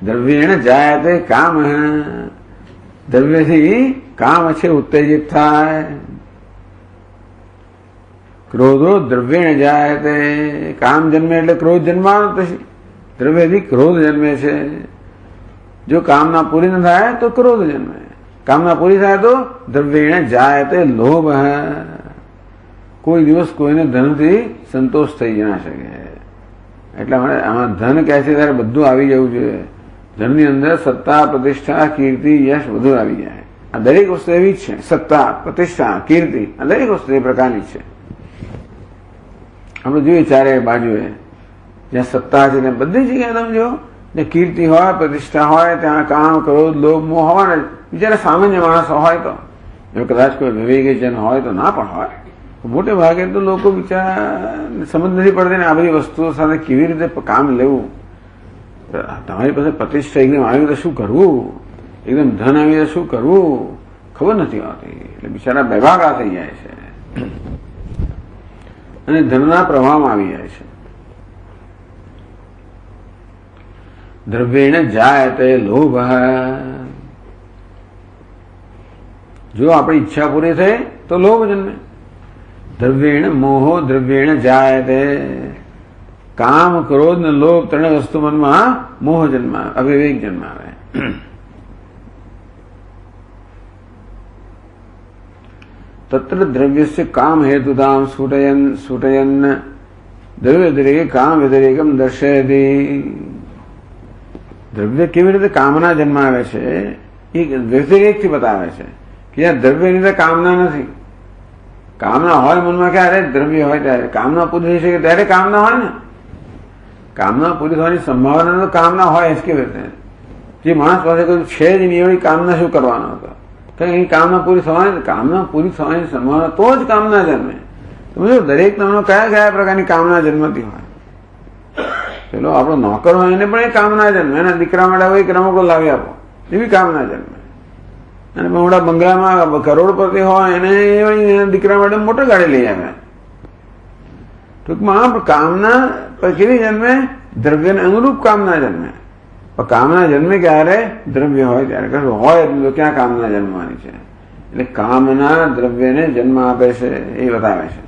द्रव्येण जायते कामः। द्रव्यथी काम છે ઉત્તેજિત થાય। क्रोधो द्रव्येण जायते। काम जन्मे એટલે क्रोध जन्मानो પછી દ્રવ્યથી ક્રોધ જન્મે છે। જો કામના પૂરી ન થાય તો ક્રોધ જન્મે, કામના પૂરી થાય તો દ્રવ્યેણ જાયતે લોભ। કોઈ દિવસ કોઈને ધનથી સંતોષ થઈ ના શકે। એટલા માટે આમાં ધન કહે છે ત્યારે બધું આવી જવું જોઈએ। ધનની અંદર સત્તા પ્રતિષ્ઠા કીર્તિ યશ બધું આવી જાય। આ દરેક વસ્તુ એવી જ છે, સત્તા પ્રતિષ્ઠા કીર્તિ આ દરેક વસ્તુ એ પ્રકારની છે। આપણે જોઈએ ચારે બાજુએ જ્યાં સત્તા છે ત્યાં બધી જગ્યાએ તમે જો જ્યાં કીર્તિ હોય પ્રતિષ્ઠા હોય ત્યાં કામ ક્રોધ લોભ મોહ હોય ને। બિચારા સામાન્ય માણસો હોય તો જો કદાચ કોઈ વિવેકીજન હોય તો ના પણ હોય, મોટે ભાગે તો લોકો બિચારા સમજ નથી પડતી ને આ બધી વસ્તુઓ સાથે કેવી રીતે કામ લેવું। તમારી પાસે પ્રતિષ્ઠા એકદમ આવી તો શું કરવું, એકદમ ધન આવી તો શું કરવું ખબર નથી આવતી। એટલે બિચારા બેભાગા થઈ જાય છે। અને ધનના પ્રવાહમાં આવી જાય છે. દ્રવ્યેણ જાયતે લોભ, જો આપણી ઈચ્છા પૂરી થઈ તો લોભ જન્મે. દ્રવ્યેણ મોહો દ્રવ્યેણ જાયતે, કામ ક્રોધ ને લોભ ત્રણે વસ્તુ મનમાં મોહ જન્માવે, અવિવેક જન્માવે. તત્ર દ્રવ્યસ્ય કામ હેતુતામ સ્ફુટયન દ્રવ્ય વ્યતિરેકે કામ વ્યતિરેકમ દર્શયતિ. દ્રવ્ય કેવી રીતે કામના જન્માવે છે એ વ્યતિરેકથી બતાવે છે કે આ દ્રવ્યની તો કામના નથી. કામના હોય મનમાં ક્યારે? દ્રવ્ય હોય ત્યારે. કામના પૂરી થઈ શકે ત્યારે કામના હોય ને. કામના પૂરી થવાની સંભાવના તો કામના હોય જ કેવી રીતે? જે માણસ પાસે કોઈ છે જ નહીં એવી કામના શું કરવાનો હતો? કઈ કામના પૂરી થવાની, કામના પૂરી થવાની સંભાવના તો જ કામના જન્મે. સમજો, દરેક તમને કયા કયા પ્રકારની કામના જન્મતી હોય. પેલો આપણો નોકર હોય એને પણ એ કામના જન્મે, એના દીકરા માટે એક રમકડો લાવી આપો એવી કામના જન્મે. અને મોટા બંગલામાં કરોડપતિ હોય એને એના દીકરા માટે મોટર ગાડી લઈ આવે. ટૂંકમાં કામના કેવી જન્મે? દ્રવ્યને અનુરૂપ કામના જન્મે. પણ કામના જન્મે ક્યારે? દ્રવ્ય હોય ત્યારે. કશું હોય તો ક્યાં કામના જન્મવાની છે? એટલે કામના દ્રવ્યને જન્મ આપે છે એ બતાવે છે.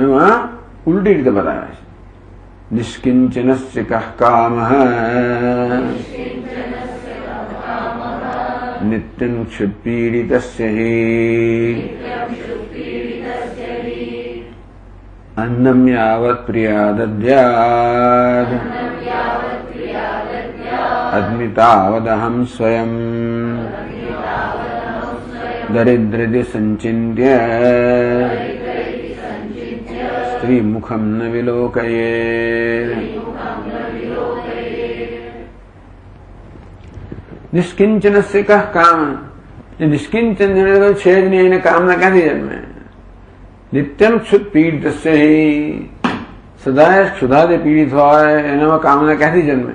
એમાં ઉલટી રીતે બતાવે છે. નિષ્કિંચનસ્ય કઃ કામઃ નિત્યં ક્ષુત્પીડિતસ્ય હિ अन्नम यावत् प्रियादद्यात् अग्नितावदहं स्वयं दरिद्रति संचिन्त्य स्त्रीमुखं न विलोकयेत्. निष्किंचनस्य कः काम. निष्किंचन છે જ નહીં એને કામના ક્યાંથી જન્મે? નિત્યમ ક્ષુત પીડિત, સદાય ક્ષુધાથી પીડિત હોય એનામાં કામના ક્યાંથી જન્મે?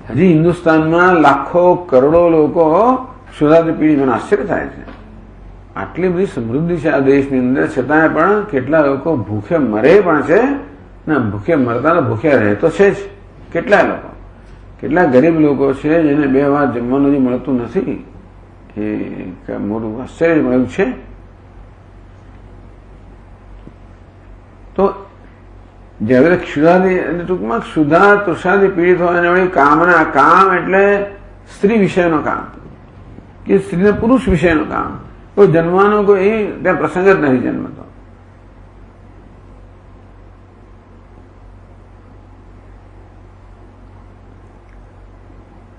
હજી હિન્દુસ્તાનમાં લાખો કરોડો લોકો ક્ષુધાથી પીડિત. મને આશ્ચર્ય થાય છે. આટલી બધી સમૃદ્ધિ છે આ દેશની અંદર, છતાંય પણ કેટલા લોકો ભૂખે મરે પણ છે ને ભૂખે મરતા ભૂખ્યા રહે તો છે જ. કેટલા લોકો, કેટલા ગરીબ લોકો છે જેને 2 વાર જમવાનું જે મળતું નથી. એ મોટું આશ્ચર્ય મળ્યું છે. તો જ્યારે ક્ષુધાથી, ટૂંકમાં ક્ષુધા તૃષાથી પીડિત હોય અને વળી કામના, કામ એટલે સ્ત્રી વિષયનો કામ કે સ્ત્રીને પુરુષ વિષયનો કામ. કોઈ જન્મવાનો કોઈ ત્યાં પ્રસંગ જ નથી જન્મતો.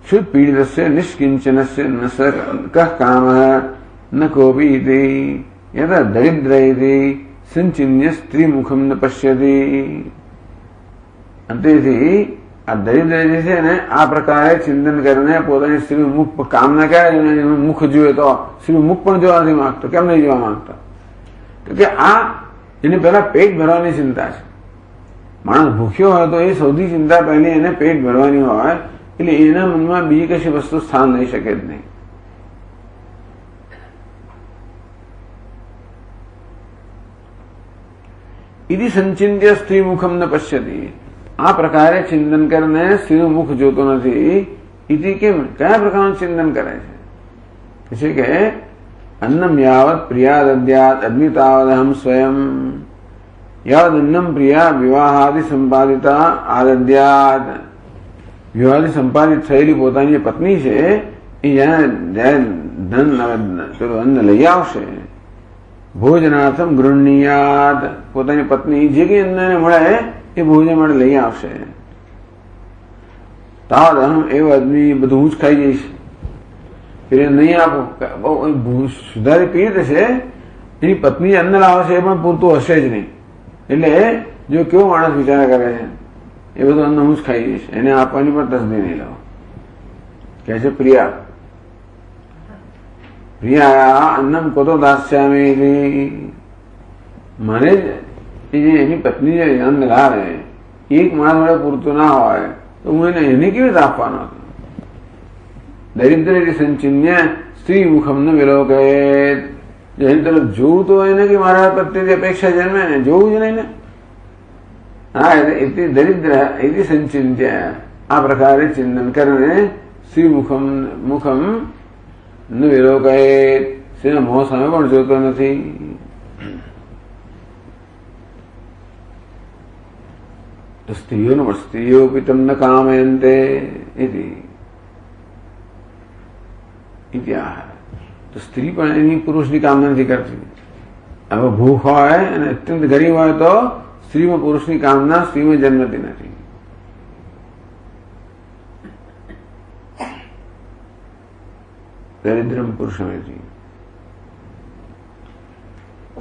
ક્ષુત પીડિતસ્ય નિષ્કિંચનસ્ય ન સ કઃ કામઃ ન કોપી ઇતિ યથા દરિદ્ર ઇતિ સંચિન્ય સ્ત્રી મુખમ ન પશ્યતિ. તેથી આ દરિદ્ર જે છે ને આ પ્રકારે ચિંતન કરીને પોતાની સ્ત્રી મુખ કામના ક્યારે મુખ જોઈએ તો સ્ત્રી મુખ પણ જોવા નથી માંગતો. કેમ નહીં જોવા માંગતો? કે આ એને પહેલા પેટ ભરવાની ચિંતા છે. માણસ ભૂખ્યો હોય તો એ સૌથી ચિંતા પહેલી એને પેટ ભરવાની હોય, એટલે એના મનમાં બીજી કશી વસ્તુ સ્થાન લઈ શકે જ નહીં. ઇતિ સંચિંત્ય સ્ત્રી મુખમ ન પશ્યતિ. આ પ્રકારે ચિંતન કરીને સ્ત્રીનું મુખ જોતો નથી. ઇતિ કેમ? કયા પ્રકારનું ચિંતન કરે છે? કે અન્નમ યાવત પ્રિયાદદ્યાત અગ્નિતાવદહમ સ્વયં યાવદ અન્નમ પ્રિયા વિવાહાદિ સંપાદિતા આદદ્યાત. વિવાહાદિ સંપાદિત થયેલી પોતાની પત્ની છે એ જયારે અન્ન લઈ આવશે, ભોજનાર્થમ ગૃહણીયાત, પોતાની પત્ની જે કઈ અન્નને મળે એ ભોજન માટે લઈ આવશે. તાવદહમ એવો આદમી બધું હું જ ખાઈ જઈશ, ફિર નહીં આપો. સુધારી પીડિત છે, એની પત્ની અન્ન લાવે છે એ પણ પૂરતું હશે જ નહીં. એટલે જો કેવો માણસ વિચાર કરે છે, એ બધું અન્ન હું જ ખાઈ જઈશ, એને આપવાની પણ તસદી નહીં લાવો. કહે છે પ્રિયા પ્રિયા અન્નમ કોતો દાસ્યામી. મને એની પત્ની જે અન્ન લાવે એક માણસ વડે પૂરતું ના હોય તો હું એને કેવી રીતે આપવાનો હતો? દરિદ્ર સંચિન્ય સ્ત્રી મુખમ ન વિલોકે. જેની તરફ જોવું તો એને કે મારા પ્રત્યેથી અપેક્ષા જન્મે ને, જોવું જ નહીં ને. હા, એટલે દરિદ્ર એ સંચિંત્ય આ પ્રકારે ચિંતન કરીને શ્રી મુખમ ન વિલોકાય, શ્રીના મોહ સામે પણ જોતો નથી. સ્ત્રીઓ પિતમ ન કામયંતે તો સ્ત્રી પણ એની પુરુષની કામના નથી કરતી. હવે ભૂખ હોય અને અત્યંત ગરીબ હોય તો સ્ત્રીમાં પુરુષની કામના સ્ત્રીમાં જન્મતી નથી. દરિદ્રમ પુરુષમ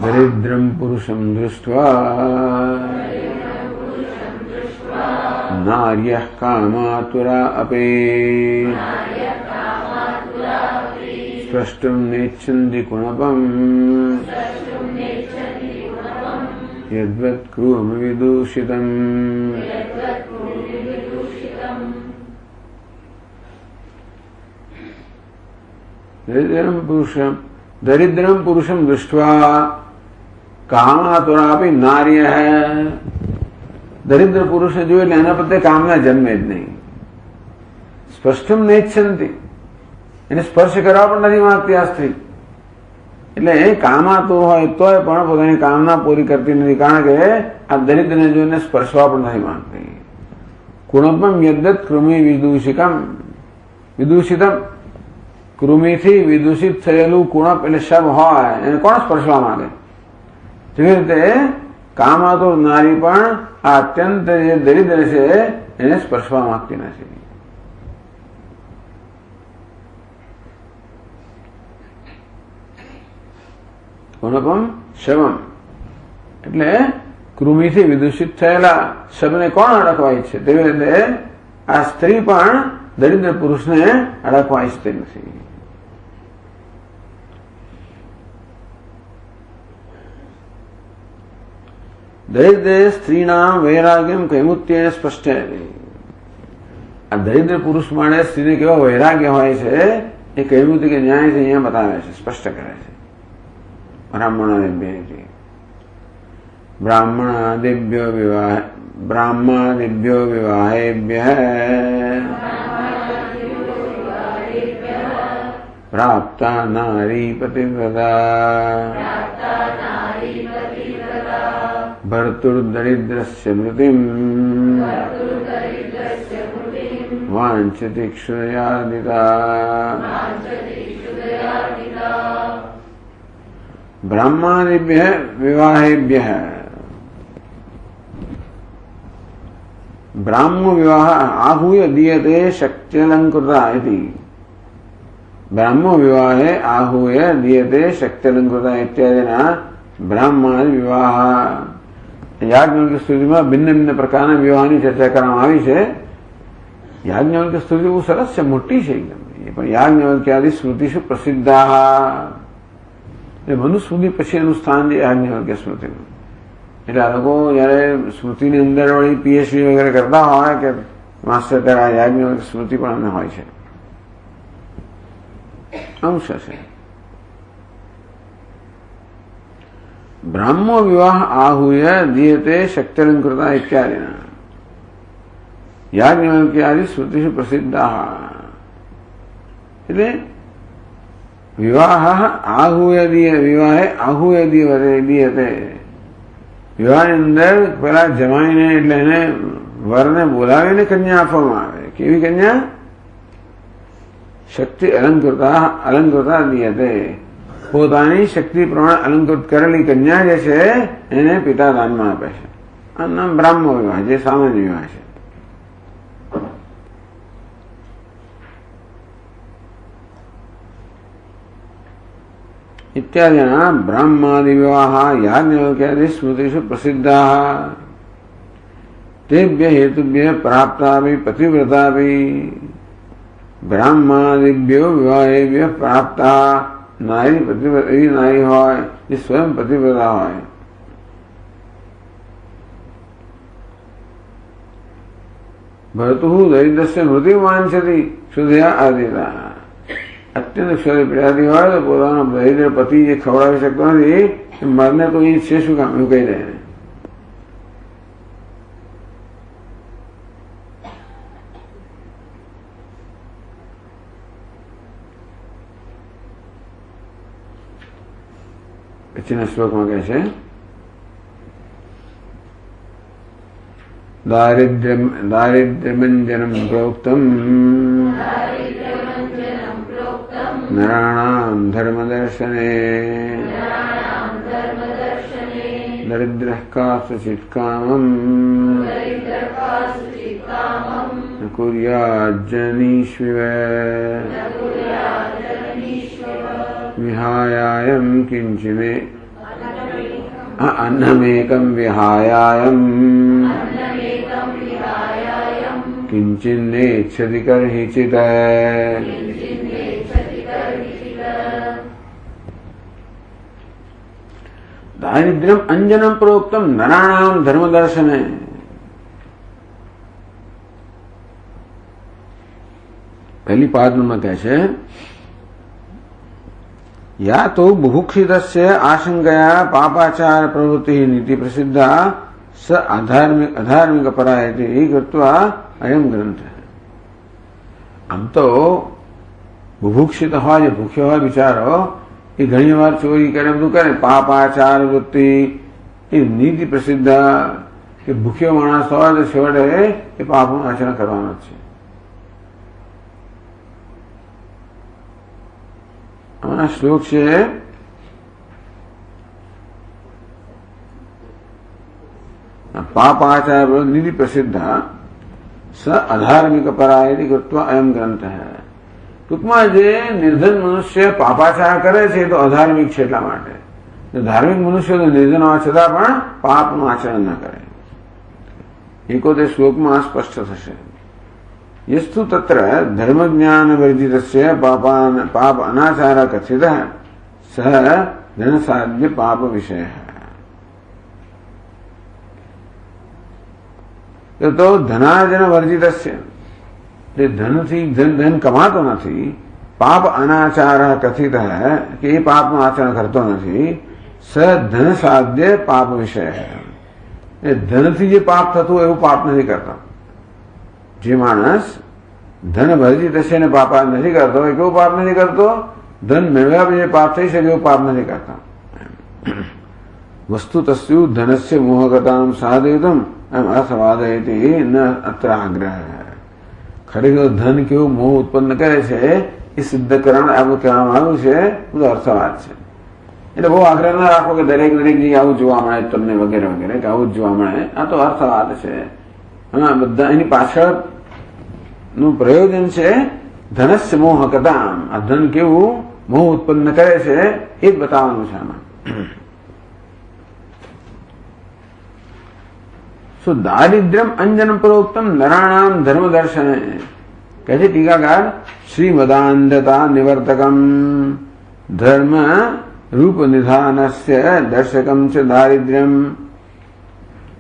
દરિદ્રમ પુરુષમ દૃષ્ટ્વા નાર્યઃ કામાતુરા અપે સ્પષ્ટમ નેચ્છન્તિ કુણપમ યદ્વત ક્રૂમ વિદૂષિતમ. દરિદ્રમ પુરુષમ દૃષ્ટ્વા કામાતુરાપી નાર્યઃ, દરિદ્ર પુરુષને જોયું એટલે એના પ્રત્યે કામના જન્મે જ નહીં. સ્પષ્ટમ નેચ્છન્તિ, એને સ્પર્શ કરવા પણ નથી માંગતી આ સ્ત્રી. એટલે એ કામાતું હોય તોય પણ પોતાની કામના પૂરી કરતી નથી, કારણ કે આ દરિદ્રને જોઈને સ્પર્શવા પણ નથી માંગતી. કુણપમ યદ્દત કૃમિ વિદૂષિતમ, કૃમિથી વિદૂષિત થયેલું કુણપ એટલે શબ હોય એને કોણ સ્પર્શવા માંગે? જેવી રીતે કામાતુર નારી પણ આ અત્યંત જે દરિદ્ર છે એને સ્પર્શવા માંગતી નથી. કુણપમ શવમ એટલે કૃમિથી વિદૂષિત થયેલા શબને કોણ અડકવા ઈચ્છે? તેવી રીતે આ સ્ત્રી પણ દરિદ્ર પુરુષને અડકવા ઈચ્છતી નથી. દરિદ્ર સ્ત્રીના વૈરાગ્યમ કૈમુત્ય સ્પષ્ટ. આ દરિદ્ર પુરુષ માટે સ્ત્રીને કેવો વૈરાગ્ય હોય છે એ કૈમુત્ય કે ન્યાય છે અહીંયા બતાવે છે, સ્પષ્ટ કરે છે. બ્રાહ્મણાદિભ્યો વિવાહેભ્યઃ પ્રાપ્તા નારી પતિવ્રતા ભર્તુર્દરિદ્રસ્ય મૃતિમ વાંછતિ ક્ષુદયાર્દિતા. બ્રાહ્મણેભ્ય વિવાહેભ્ય, બ્રાહ્મ વિવાહ આહૂય દીયતે શક્ત્યલંકૃતા ઇતિ. બ્રાહ્મ વિવાહે આહૂય દીયતે શક્ત્યલંકૃતા ઇત્યાદિના બ્રાહ્મણ વિવાહ. યાજ્ઞવલ્ક્ય સ્તુતિમાં ભિન્ન ભિન્ન પ્રકારના વિવાહની ચર્ચા કરવામાં આવી છે. યાજ્ઞવલ્ક્ય સ્તુતિ બહુ સરસ છે, મોટી છે એકદમ, પણ યાજ્ઞવલ્ક્યાદિ સ્મૃતિષુ પ્રસિદ્ધા. એટલે મનુસ્મૃતિ પછી એનું સ્થાન છે યાજ્ઞવલ્ક્ય સ્મૃતિનું. એટલે આ લોકો જયારે સ્મૃતિની અંદર વળી પીએચડી વગેરે કરતા હોય કે માસ્ટર ત્યારે યાજ્ઞવલ્ક્ય સ્મૃતિ પણ અમને હોય છે, અંશ છે. બ્રાહ્મો વિવાહ આહૂય દીયતે શક્ત્યલંકૃતા ઇત્યાદિના યાજ્ઞવલ્ક્યાદિ સ્મૃતિષુ પ્રસિદ્ધા. એટલે વિવાહ આહૂય વિવાહે આહૂય દીયતે, વિવાહની અંદર પેલા જમાઈને એટલે એને વરને બોલાવીને કન્યા આપવામાં આવે. કેવી કન્યા? શક્તિ અલંકૃતા દીયતે, પોતાની શક્તિ પ્રમાણે અલંકૃત કરેલી કન્યા જે છે એને પિતા દાનમાં આપે છે. આ નામ બ્રાહ્મ વિવાહ, જે સામાન્ય વિવાહ છે. ઇત્યાદિના બ્રાહ્માદિ વિવાહ યાજ્ઞવલ્ક્યાદિ સ્મૃતિષુ પ્રસિદ્ધા. તેભ્ય હેતુભ્ય પ્રાપ્તાભિ પતિવ્રતાભિ બ્રાહ્માદિભ્યો વિવાહેભ્ય પ્રાપ્તા. નારી એવી નારી હોય જે સ્વયં પતિવ્રતા હોય. ભર્તુ દરિદ્રસ્ય મૃત્યુ વાંછતિ ક્ષુધયા આદિતા. અત્યંત ઈશ્વરી પીડાતી હોય તો પોતાનો દરિદ્ર પતિ જે ખવડાવી શકતો નથી મરને તો એ છે શું કામ એવું કહી દે. પછીના શ્લોકમાં કહે છે દારિદ્ર્યમંજનમ પ્રોક્તમ નરાણામ ધર્મદર્શને દરિદ્રઃ કાસુચિત કામમ ન કુર્યાજ્જનીષ્વિવ વિહાયાયમ કિંચિમે अन्नमेकं विहायायम् किंचिन्नेच्छति कर्हिचित्. दारिद्र्यम अंजनम प्रोक्तम नराणाम धर्म दर्शने. पहली पाद में कहे छे या तो बुभुक्षितस्य आशंकया पापाचार प्रवृत्ति नीति प्रसिद्धा स अधार्मिक परायति कृत्वा अयम ग्रंथ है. आम तो बुभुक्षित होय भूख्यो होय बिचारो એ ઘણી વાર ચોરી કરે બધું કરે પાપાચાર વૃત્તિ એ નીતિ પ્રસિદ્ધ કે ભૂખ્યો માણસ હોય તો છેવટે એ પાપનું આચરણ કરવાનું છે. આ શ્લોક છે પાપાચાર નીતિ પ્રસિદ્ધ સ અધાર્મિક પરાયતિ કૃત્વા અયમ ગ્રંથ હૈ. ટૂંકમાં જે નિર્ધન મનુષ્ય પાપાચાર કરે છે તો અધાર્મિક છે એટલા માટે. ધાર્મિક મનુષ્ય તો નિર્ધન હોવા છતાં પણ પાપનું આચરણ ન કરે. એકોતેર શ્લોકમાં સ્પષ્ટ થશે. यस्तु तत्र धर्मज्ञान वर्जितस्य पाप अनाचार कथितः सः धनसाध्य पाप विषयः. तो धनार्जन वर्जितस्य धन कमातो નથી પાપ અનાચાર કથિત કે એ પાપનું આચરણ કરતો નથી સ ધન સાધ્ય પાપ વિષય એ ધનથી જે પાપ થતું એવું પાપ નથી કરતો. જે માણસ ધન વર્જિત છે ને પાપ નથી કરતો એ કેવું પાપ નથી કરતો ધન મેળવ્યા પછી પાપ થઈ શકે એવું પાપ નથી કરતા. વસ્તુ તસ્યુ ધનસ્ય મોહગતામ સાધયુતમ એમ અસવાદયતી ન અત્ર આગ્રહ. ખરેખર ધન કેવું મોહ ઉત્પન્ન કરે છે એ સિદ્ધકરણ આવું કહેવામાં આવ્યું છે બધું અર્થવાદ છે. એટલે બહુ આગ્રહ ના રાખો કે દરેક જગ્યાએ આવું જોવા મળે તમને વગેરે વગેરે કે આવું જ જોવા મળે. આ તો અર્થવાદ છે. હા બધા એની પાછળ નું પ્રયોજન છે ધનસ્ય મોહકતામ. આ ધન કેવું મોહ ઉત્પન્ન કરે છે એ જ બતાવવાનું છે આમાં. दारिद्र्यम अंजन प्रोक्तम नराणाम धर्म दर्शन. कहते टीकाकार श्रीमदान्धता निवर्तकम धर्म रूप निधानस्य दर्शकम च दारिद्र्यम.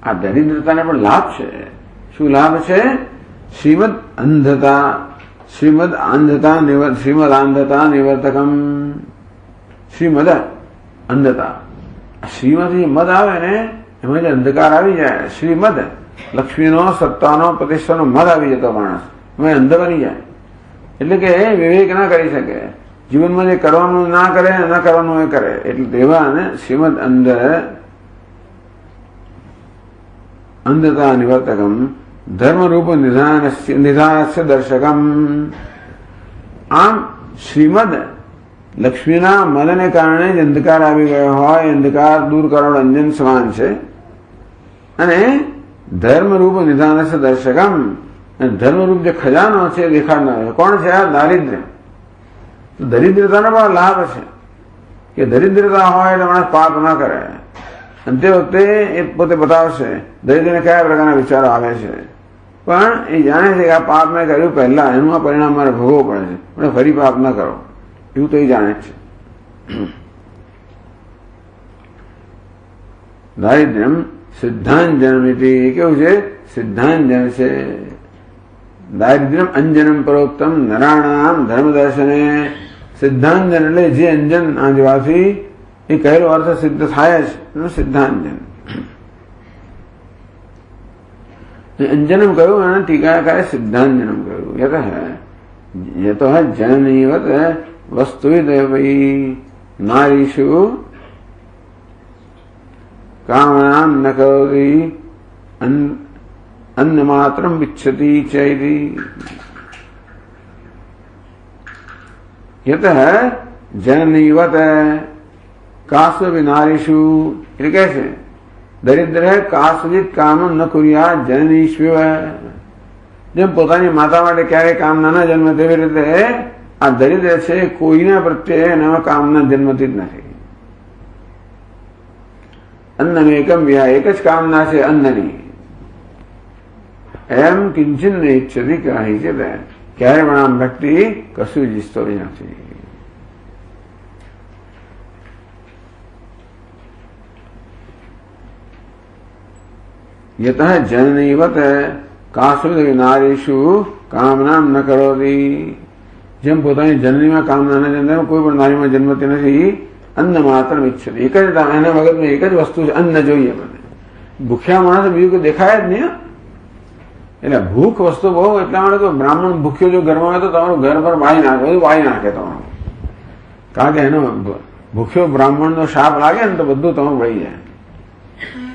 આ દરિદ્રતાને પણ લાભ છે. શું લાભ છે? શ્રીમદ આંધતા નિવર્તકમ. શ્રીમદ અંધતા શ્રીમાંથી મદ આવે ને એમાં જે અંધકાર આવી જાય શ્રીમદ લક્ષ્મીનો સત્તાનો પ્રતિષ્ઠાનો મદ આવી જતો માણસ એમાં અંધ બની જાય. એટલે કે વિવેક ના કરી શકે જીવનમાં જે કરવાનું ના કરે ન કરવાનું એ કરે. એટલે તેવા શ્રીમદ અંધતા નિવર્તકમ ધર્મરૂપ નિધાનસ્ય દર્શકમ. આમ શ્રીમદ લક્ષ્મીના મદને કારણે જ અંધકાર આવી ગયો હોય અંધકાર દૂર કરવાનો અંજન સમાન છે. અને ધર્મરૂપ નિધાનસ્ય દર્શકમ ધર્મરૂપ જે ખજાનો છે દેખાડનાર કોણ છે? આ દારિદ્ર્ય. દરિદ્રતાનો પણ લાભ છે કે દરિદ્રતા હોય એટલે માણસ પાપ ના કરે. અને તે વખતે એ પોતે બતાવશે દરિદ્રને કયા પ્રકારના વિચારો આવે છે. પણ એ જાણે છે કે આ પાપ મેં કર્યું પહેલા એનું આ પરિણામ મારે ભોગવવું પડે છે પણ ફરી પાપ ના કરો એવું તો એ જાણે છે. દારિદ્ર્યમ સિદ્ધાંજનમ કેવું છે? સિદ્ધાંજન છે. દારિદ્ર્યમ અંજનમ પરોક્તમ નરાણામ ધર્મ દર્શને સિદ્ધાંજન એટલે જે અંજન આંજવાથી એ કહેલો અર્થ સિદ્ધ થાય જ એનું સિદ્ધાંજન. અંજનમ કહ્યું અને ટીકાકારે સિદ્ધાંજનમ કહ્યું. યતો જનનીવત વસ્તુવિદ વૈ નારીષુ કામનામ ન કરોતિ અન્ન માત્રમ વિચ્છતિ ચૈતિ. યત જનનીવત કાસ્વ નારીષુ એટલે કહે છે દરિદ્ર કાસ્વિત કામ ન કુર્યા જનનીશ્વ. જેમ પોતાની માતા માટે ક્યારેય કામના ન જન્મ તેવી રીતે આ દરિદ્ર છે કોઈના પ્રત્યે એના કામના જન્મતી જ નથી. અન્ન એકમ વ્યા એક જ કામના છે અન્નની. એમ કિંચન ને ઈચ્છતી કહી છે ક્યારે પણ આમ વ્યક્તિ કશું જ ઈચ્છતો નથી. યત જનનીવત કાસુદ નારીષુ કામનામ ન કરોતિ. જેમ પોતાની જનનીમાં કામના ન જન્મ કોઈ પણ નારીમાં જન્મતી નથી. અન્ન માત્ર ઈચ્છતી એક જ એના મગજમાં એક જ વસ્તુ છે અન્ન જોઈએ. મને ભૂખ્યા માણસ બીજું કોઈ દેખાય જ નહીં. એટલે ભૂખ વસ્તુ બહુ એટલા માટે તો બ્રાહ્મણ ભૂખ્યો જો ઘરમાં હોય તો તમારું ઘર પર બાળી નાખે બધું બાળી નાખે તમારું. કારણ કે એનો ભૂખ્યો બ્રાહ્મણનો શાપ લાગે ને તો બધું તમારું બળી જાય.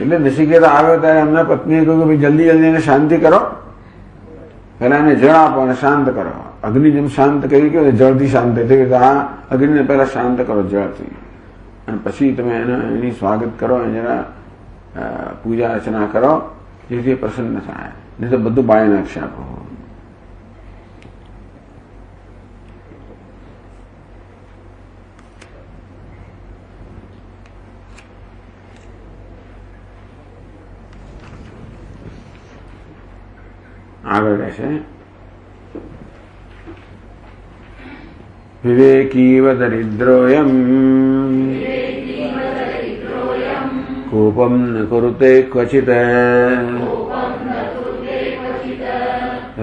એટલે નચિકેત આવ્યો ત્યારે એમના પત્નીએ કહ્યું કે ભાઈ જલ્દી જલ્દી એને શાંતિ કરો. પેલા એને જળ આપો અને શાંત કરો. અગ્નિ જેમ શાંત કરી કે જળથી શાંત થઈ આ અગ્નિને પહેલા શાંત કરો જળથી અને પછી તમે એની સ્વાગત કરો જરા પૂજા અર્ચના કરો જેથી પ્રસન્ન થાય. નહીં તો બધું બાળી નાખશે આપણું. આગળ રહેશે વિવેકીવ દરિદ્રોયમ કોપમ ન કુરુતે ક્વચિત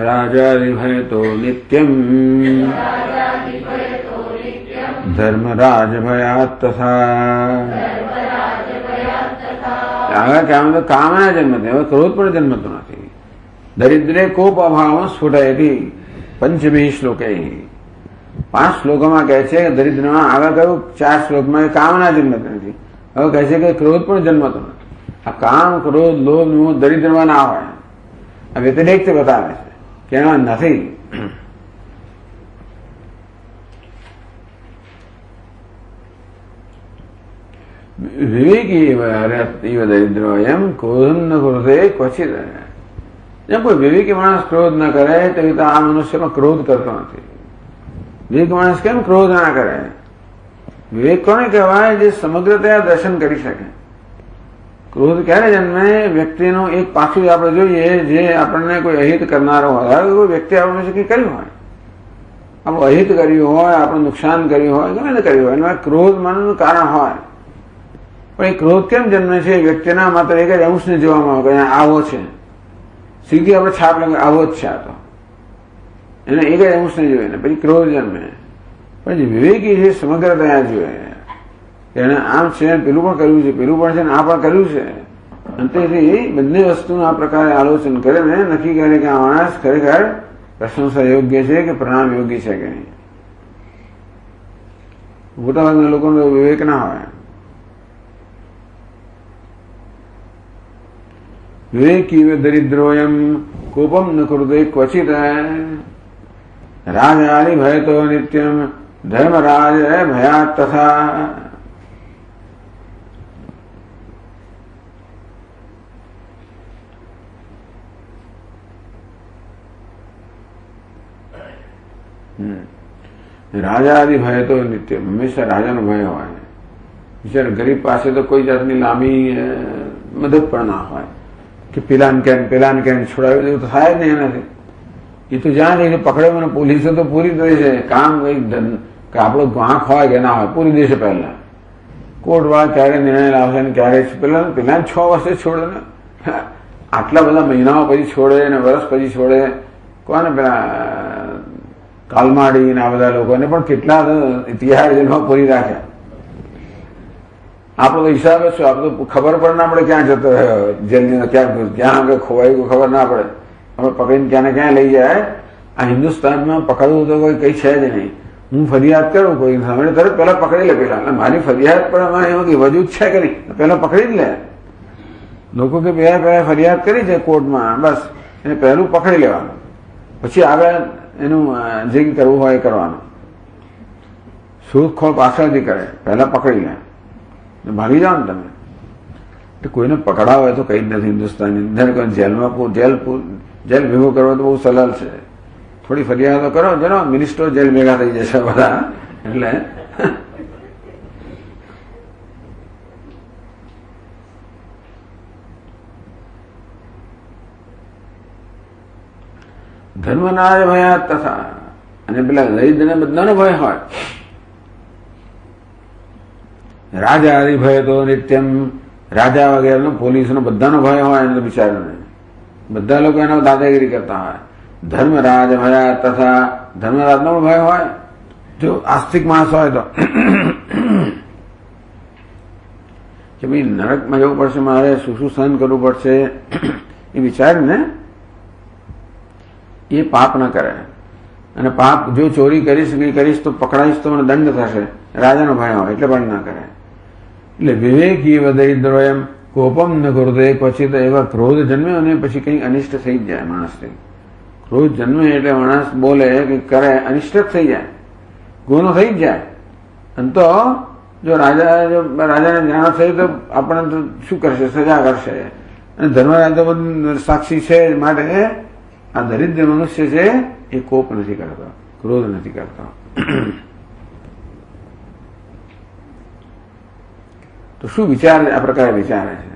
રાજાધિભયતો નિત્યમ ધર્મરાજ ભયાત તથા. આગળ કામ તો કામના જન્મતે હવે ક્રોધ પણ જન્મતો નથી. દરિદ્રે કોપ અભાવ સ્ફુટયતિ પંચમી શ્લોકે. 5 શ્લોકોમાં કહે છે દરિદ્રમાં આગળ કહ્યું 4 શ્લોકમાં કામના જન્મતી નથી. હવે કહે છે કે ક્રોધ પણ જન્મતો નથી. આ કામ ક્રોધ લોભ મોહ દરિદ્રમાં ના હોય. આ વ્યતિરેક બતાવે છે કે એમાં નથી. વિવેકી દરિદ્રો એમ ક્રોધ ન કૃતે ક્વચિત. જેમ કોઈ વિવેકી માણસ ક્રોધ ન કરે તો આ મનુષ્યમાં ક્રોધ કરતો નથી. વિવેક માણસ કેમ ક્રોધ ના કરે? વિવેક કોને કહેવાય? જે સમગ્રતયા દર્શન કરી શકે. ક્રોધ ક્યારે જન્મે? વ્યક્તિનું એક પાછું આપણે જોઈએ જે આપણને કોઈ અહિત કરનારો હોય. કોઈ વ્યક્તિ આપણે કંઈ કર્યું હોય, આપણું અહિત કર્યું હોય, આપણું નુકસાન કર્યું હોય, ગમે તે કર્યું હોય, એમાં ક્રોધ મનનું કારણ હોય. પણ એ ક્રોધ કેમ જન્મે છે? વ્યક્તિના માત્ર એક જ અંશને જોવામાં આવે કે આવો છે. સીધી આપણે છાપ લાગે આવો જ છે. આ તો એને એક જ અંશને જોઈએ ને પછી ક્રોધ જન્મે. પછી વિવેકી છે સમગ્ર દયા જોઈએ. એને આમ છે પેલું પણ કર્યું છે, પેલું પણ છે ને આ પણ કર્યું છે. અને તેથી બંને વસ્તુનું આ પ્રકારે આલોચન કરે ને નક્કી કરે કે આ માણસ ખરેખર પ્રશંસા યોગ્ય છે કે પ્રણામ યોગ્ય છે કે નહીં. મોટાભાગના લોકોનો વિવેક ના હોય. વિવેકી દરિદ્રોયમ કોપમ ન કૃતે ક્વચિત રાજાદિ ભયતો નિત્યમ ધર્મરાજ ભયાત તથા. રાજાદિ ભય તો નિત્ય હંમેશા રાજાનો ભય હોય. બિચારા ગરીબ પાસે તો કોઈ જાતની લાંબી મદદ પણ ના હોય કે પેલાને કેન છોડાવી દેવું તો થાય જ નહીં એનાથી. એ તો જ્યાં નહીં પકડે મને પોલીસો તો પૂરી દે છે કામ. કઈ આપણો વાંક હોય કે ના હોય પૂરી દેશે. પહેલા કોર્ટ વાળા ક્યારે નિર્ણય લાવશે ને ક્યારે પેલા 6 વર્ષે છોડે ને આટલા બધા મહિનાઓ પછી છોડે ને વર્ષ પછી છોડે. કોને પેલા કાલમાડી ને આ બધા લોકોને પણ કેટલા ઇતિહાસ જેલમાં પૂરી રાખ્યા. આપણો તો હિસાબ જ શું, આપણે તો ખબર પણ ના પડે ક્યાં જતો રહ્યો જેલની, ક્યાં આગળ ખોવાઈ ગયું ખબર ના પડે, આપણે પકડીને ક્યાં ને ક્યાં લઈ જાય. આ હિન્દુસ્તાનમાં પકડવું તો કોઈ કઈ છે જ નહીં. હું ફરિયાદ કરું કોઈ સામે તરત પેલા પકડી લે, પેલા મારી ફરિયાદ પણ એમાં એમાં કઈ વજૂદ છે કે નહીં, પેલા પકડી જ લે. લોકો કે પહેલા ફરિયાદ કરી છે કોર્ટમાં, બસ એને પહેલું પકડી લેવાનું, પછી આગળ એનું જે કરવું હોય એ કરવાનું. શોધખોળ પાછળથી કરે, પહેલા પકડી લે, ભાગી જાઓ ને તમે. કોઈને પકડાવ હોય તો કઈ જ નથી હિન્દુસ્તાનની અંદર. જેલમાં જેલ ભેગો કરવો તો બહુ સરળ છે. થોડી ફરિયાદો કરો જરો, મિનિસ્ટરો જેલ ભેગા થઈ જશે બધા. એટલે ધર્મના ભયા તથા, અને પેલા દરિદ્રને બધાનો ભય હોય. રાજા હરિભય તો નિત્યમ, રાજા વગેરેનો, પોલીસનો બધાનો ભય હોય એને બિચારાને. બધા લોકો એનો દાદાગીરી કરતા હોય. ધર્મરાજ ભયા તથા, ધર્મરાજનો ભય હોય. જો આસ્તિક માણસ હોય તો કે ભાઈ નરકમાં જવું પડશે, મારે શું શું સહન કરવું પડશે, એ વિચારીને એ પાપ ન કરે. અને પાપ જો ચોરી કરીશ તો પકડાઈશ તો મને દંડ થશે, રાજાનો ભય હોય એટલે પણ ના કરે. એટલે વિવેકી દરિદ્રો એમ કોપમ ન કરુતે, પછી તો એવા ક્રોધ જન્મે અને પછી કંઈક અનિષ્ટ થઈ જ જાય માણસથી. ક્રોધ જન્મે એટલે માણસ બોલે કે કરે, અનિષ્ટ જ થઈ જાય, ગુનો થઈ જ જાય. અને તો જો રાજાને જાણ થઈ તો આપણે તો શું કરશે, સજા કરશે. અને ધર્મરાજ તો બધું સાક્ષી છે, માટે આ દરિદ્ર મનુષ્ય છે એ કોપ નથી કરતો, ક્રોધ નથી કરતો. તો શું વિચારે, આ પ્રકારે વિચારે છે.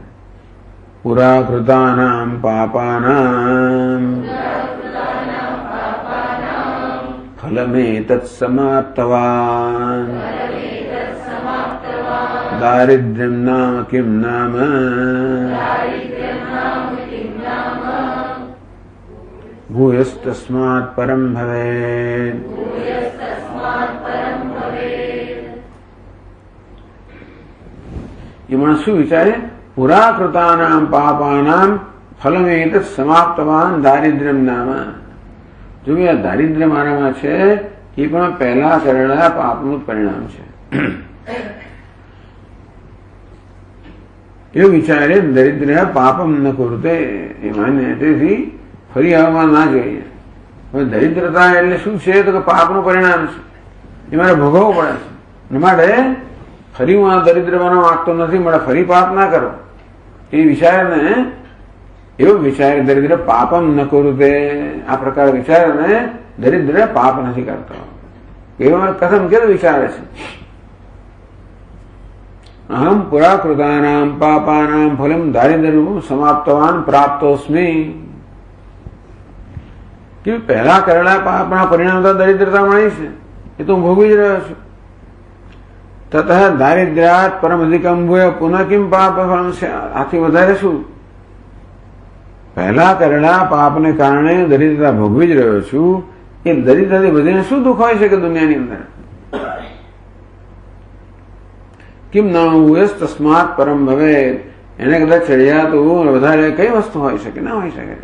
પુરા કૃતાનામ પાપાનામ ફલમેતત્ સમાપ્તવાન દારિદ્ર્યમ નામ કિમ નામ ભૂયસ્તસ્માત્ પરમ ભવેત. એ માણસ શું વિચારે, પુરા કૃતાનામ પાપાનામ ફલમેતત્ સમાપ્તવાન દારિદ્ર્યમ નામ. જો આ દારિદ્ર્ય મારામાં છે એ પણ પહેલા કરેલા પાપનું પરિણામ છે. એવું વિચારે દરિદ્ર પાપમ ન કરુતે, એ માને તેથી ફરી આવવામાં ના જોઈએ. હવે દરિદ્રતા એટલે શું છે તો કે પાપનું પરિણામ છે, એ મારે ભોગવવું પડે છે. એ માટે ફરી હું આ દરિદ્ર બનવા માંગતો નથી, મારે ફરી પાપ ના કરો એ વિચારને, એવો વિચાર દરિદ્ર પાપમ ન કરુતે, આ પ્રકાર વિચારને દરિદ્ર પાપ નથી કરતો. એવા કથમ કેવું વિચારે છે. અહમ પુરા કૃતાનામ પાપાનામ ફલમ દારિદ્ર્યમ સમાપ્તવાન પ્રાપ્તોસ્મી. કે પહેલા કરેલા પાપના પરિણામ તો દરિદ્રતા મળી છે, એ તો હું ભોગવી જ રહ્યો છું. તતઃ દારિદ્ર્યાત પરમ અધિકમ ભૂય પુનઃ કિમ પાપ ફલમ છે. આથી વધારે શું, પહેલા કરેલા પાપને કારણે દરિદ્રતા ભોગવી જ રહ્યો છું. એ દરિદ્રતાથી વધીને શું દુઃખ હોય છે કે દુનિયાની અંદર. કિમ નામ ભૂયસ તસ્માત પરમ ભવે. એને કદાચ ચડિયાતું વધારે કઈ વસ્તુ હોય શકે, ના હોય શકે.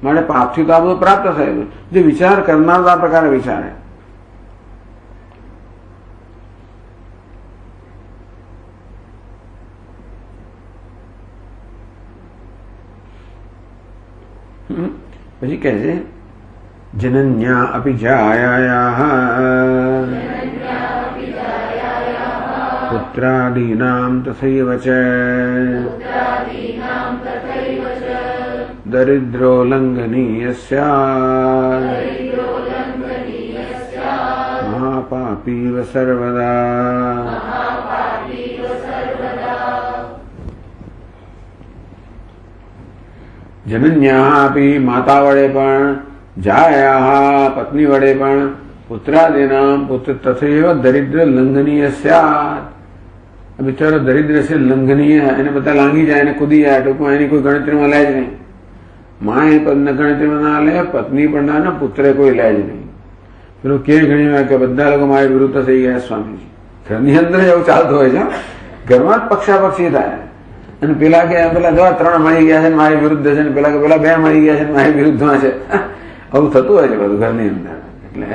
માટે પાપથી તો આ બધું પ્રાપ્ત થયેલું. જે વિચાર કરનાર આ પ્રકારે વિચારે. પછી કહે છે જનન્યા અપિ જાયાયાઃ પુત્રાદીનામ તથૈવ ચ દરિદ્રો લંઘનીય સ્યાત્ મહાપાપીવ સર્વદા. જનન્યા આપી માતા વડે પણ, જાયા પત્ની વડે પણ, પુત્રાદીનામ પુત્ર તથૈવ દરિદ્ર લંઘનીય સ્યાત્. બિચારો દરિદ્ર છે, લંઘનીય, એને બધા લાંગી જાય, એને કૂદી જાય, ટૂંકમાં એની કોઈ ગણતરીમાં લે જ નહીં. માં એ પદને ગણતરીમાં ના લે, પત્ની પણ ના, પુત્રે કોઈ લે જ નહીં. પેલું કે ઘણી વાર કે બધા લોકો મારી વિરુદ્ધ થઈ ગયા સ્વામીજી. ઘરની અંદર એવું ચાલતું હોય છે, ઘરમાં જ પક્ષાપક્ષી થાય. અને પેલા કે પેલા જો 3 મળી ગયા છે ને મારી વિરુદ્ધ છે, ને પેલા કે પેલા 2 મળી ગયા છે ને મારી વિરુદ્ધમાં છે. આવું થતું હોય છે બધું ઘરની અંદર. એટલે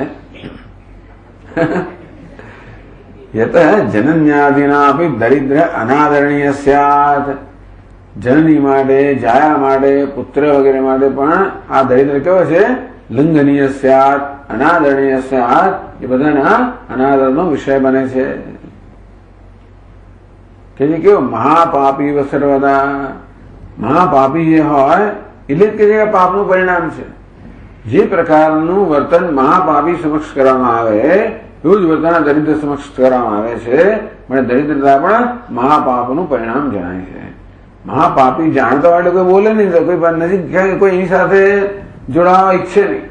યત જનન્યાદિના દરિદ્ર અનાદરણીય સ્યાત. જનની માટે, જાયા માટે, પુત્ર વગેરે માટે પણ આ દરિદ્ર કેવો છે? લંઘનીય સ્યાત, અનાદરણીય સ્યાત. એ બધાના અનાદરનો વિષય બને છે. કે જે કેવો મહાપાપી સર્વદા. મહાપાપી જે હોય એટલે જ કે પાપનું પરિણામ છે. જે પ્રકારનું વર્તન મહાપાપી સમક્ષ કરવામાં આવે એવું જ વર્તન દરિદ્ર સમક્ષ કરવામાં આવે છે. પણ દરિદ્રતા પણ મહાપાપનું પરિણામ જણાય છે. મહાપાપી જાણતા હોય કોઈ બોલે નહીં, તો કોઈ નજીક કોઈ એની સાથે જોડાવા ઈચ્છે નહીં,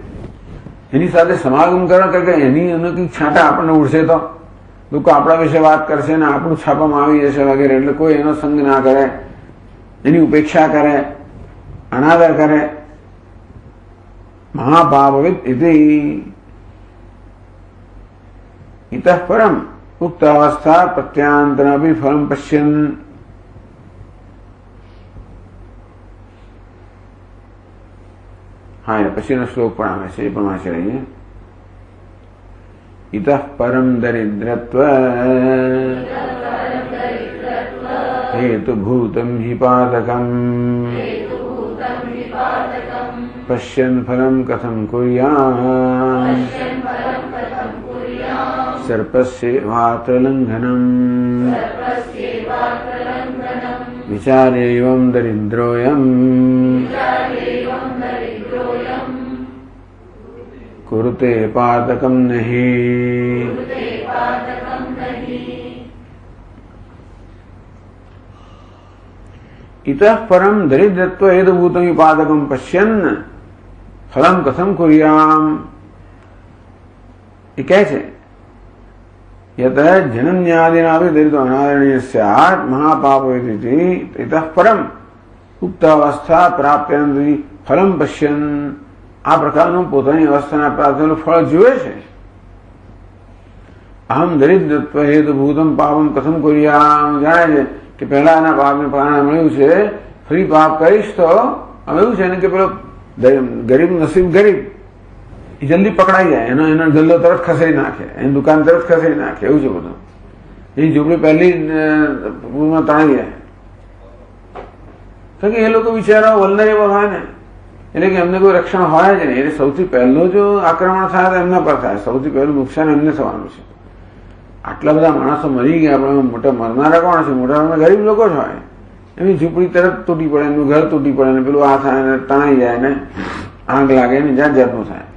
એની સાથે સમાગમ કરે કે એની કંઈક છાંટા આપણને ઉડશે તો લોકો આપણા વિશે વાત કરશે ને આપણું છાપામાં આવી જશે વગેરે. એટલે કોઈ એનો સંગ ના કરે, એની ઉપેક્ષા કરે, અનાદર કરે. મહાપાપવિદ ઇતિ ઇતઃ પરમ ઉક્ત અવસ્થા પ્રત્યાંતરમપી ફલમ પશ્યન. હા, એ પછીનો શ્લોક પણ આવે છે, એ પણ વાંચી રહીએ. ઇતઃ પરમ દરિદ્રત્વ હેતુભૂતમ હિ પાતકમ પશ્યન ફલમ કથમ કુર્યામ સર્પસ્યેવાત્ર લંઘનમ વિચારેયં દરિદ્રોયમ કુરુતે પાતકમ નહીં. ઇતઃ પરમ દરિદ્રત્વ હેતુભૂતમ પાદકમ પશ્યન ફલમ કથમ કુર્યામ. એ કહે છે યત જનન્યાદિનાપી દરિદ્ર અનાદરણીય સ્યાત મહાપાપવિતિ ઇતઃ પરમ ઉક્ત અવસ્થા પ્રાપ્યંતિ ફલમ પશ્યન. આ પ્રકારનું પોતાની અવસ્થાના પ્રાપ્તનું ફળ જુએ છે. અહમ દરિદ્રત્વ હેતુભૂતમ પાપમ કથમ કુર્યામ. જાણે છે કે પહેલાના પાપને પરિણામ મળ્યું છે, ફરી પાપ કરીશ તો હવે એવું છે ને કે પેલો ગરીબ નસીબ ગરીબ એ જલ્દી પકડાઈ જાય, એનો ગલ્લો તરત ખસેડી નાખે, એની દુકાન તરત ખસેડી નાખે. એવું છે બધું. એની ઝૂંપડી પહેલી પૂરમાં તણાઈ જાય. તો કે એ લોકો બિચારા વલ્નરેબલ હોય ને, એટલે કે એમને કોઈ રક્ષણ હોય જ નહીં. એટલે સૌથી પહેલો જો આક્રમણ થાય તો એમના પર થાય. સૌથી પહેલું નુકસાન એમને થવાનું છે. આટલા બધા માણસો મરી ગયા, પણ મોટા મરનારા કોણ છે? મોટા ગરીબ લોકો જ હોય. એમની ઝૂંપડી તરત તૂટી પડે, એમનું ઘર તૂટી પડે ને પેલું આ થાય ને તણાઈ જાય ને આગ લાગે ને જાત જાતનું થાય.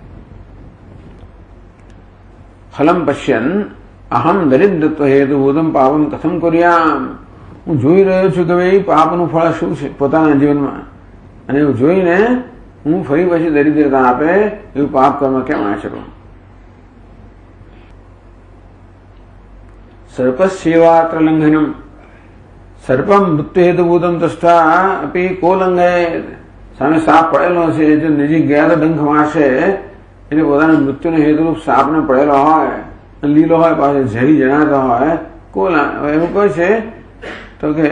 ફલમ પશ્યન અહમ દરિદ્રત્વ હેતુભૂતમ પાપમ કથમ કુર્યામ. હું જોઈ રહ્યો છું કે ભાઈ પાપનું ફળ શું છે પોતાના જીવનમાં, અને એવું જોઈને હું ફરી પછી દરિદ્રતા આપે એવું પાપ કર્મ કેમ આચરું. સર્પસ્યેવાત્ર લંઘનમ. સર્પમ મૃત્યુ હેતુભૂતમ તષ્ટા અપી કો લંઘયેત. સામે સાપ પડેલો છે, જો નજીક ગયા તો ડંખ મારશે, એટલે પોતાના મૃત્યુનો હેતુરૂપ સાપને પડેલો હોય, લીલો હોય, પાછો ઝેરી જણાતો હોય, એવું કહે છે તો કે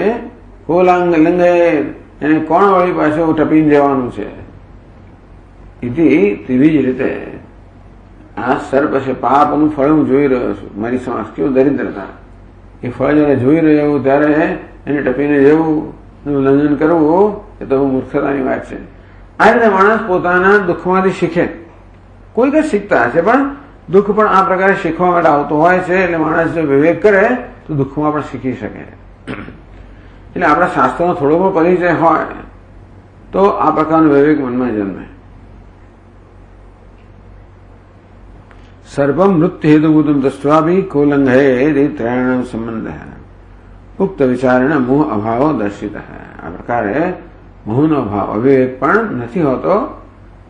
કો લંઘયેત. એને કોણ વળી પાછું ટપીને જવાનું છે. તેવી જ રીતે આ સર્પ છે, પાપનું ફળ હું જોઈ રહ્યો છું મારી સમક્ષ. કેવું દરિદ્રતા. એ ફળ જયારે જોઈ રહ્યો ત્યારે એને ટપીને જવું, ઉલ્લંઘન કરવું એ તો મૂર્ખતાની વાત છે. આ રીતે માણસ પોતાના દુઃખમાંથી શીખે. કોઈ કઈ શીખતા હશે, પણ દુઃખ પણ આ પ્રકારે શીખવા માટે આવતો હોય છે. એટલે માણસ જો વિવેક કરે તો દુઃખમાં પણ શીખી શકે. એટલે આપણા શાસ્ત્રનો થોડો પણ પરિચય હોય તો આ પ્રકારનો વિવેક મનમાં જન્મે. સર્વમ મૃત્યુ હેતુભૂતમ દૃષ્ટ્વાભી કો લંઘયેત ત્રયાણામ સંબંધ. ઉક્ત વિચારેણ મોહ અભાવો દર્શિત. આ પ્રકારે મોહનો અભાવ, અવિવેક પણ નથી હોતો,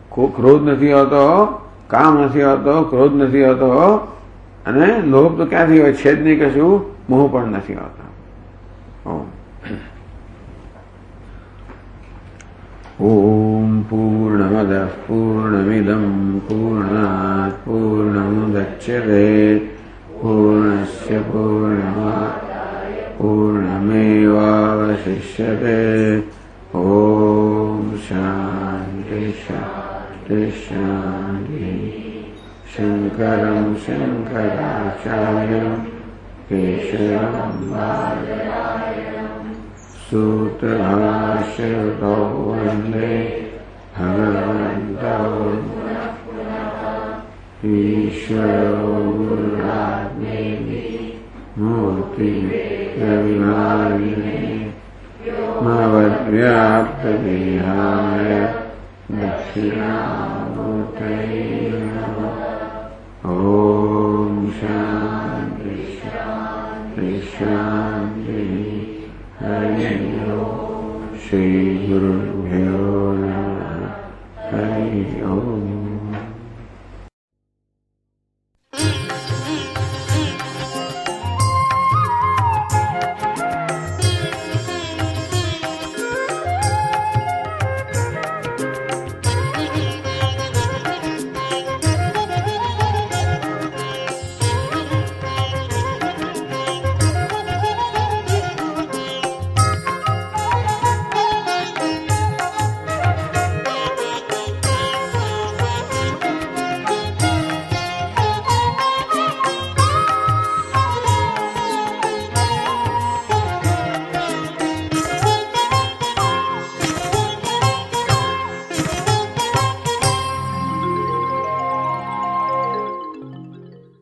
ક્રોધ નથી હોતો, કામ નથી હોતો, ક્રોધ નથી હોતો, અને લોભ તો ક્યાંથી હોય છે જ નહીં કશું, મોહ પણ નથી હોતો. ઓમ पूर्णमदः पूर्णमिदं पूर्णात् पूर्णमुदच्यते पूर्णस्य पूर्णमादाय पूर्णमेवावशिष्यते। ॐ शान्ति शान्ति शान्ति। शङ्करं शङ्कराचार्यं केशवं बादरायणं सूत्रभाष्यकृतौ वन्दे भगवन्तौ ईश्वरो गुरुरात्मेति मूर्तिव्यवहारिणे मवद्व्याप्तदेहाय दक्षिणामूर्तये नमः। ॐ शान्ति शान्ति शान्ति। हरि ओम्। श्रीगुरुभ्यो नमः। हरि ओम्।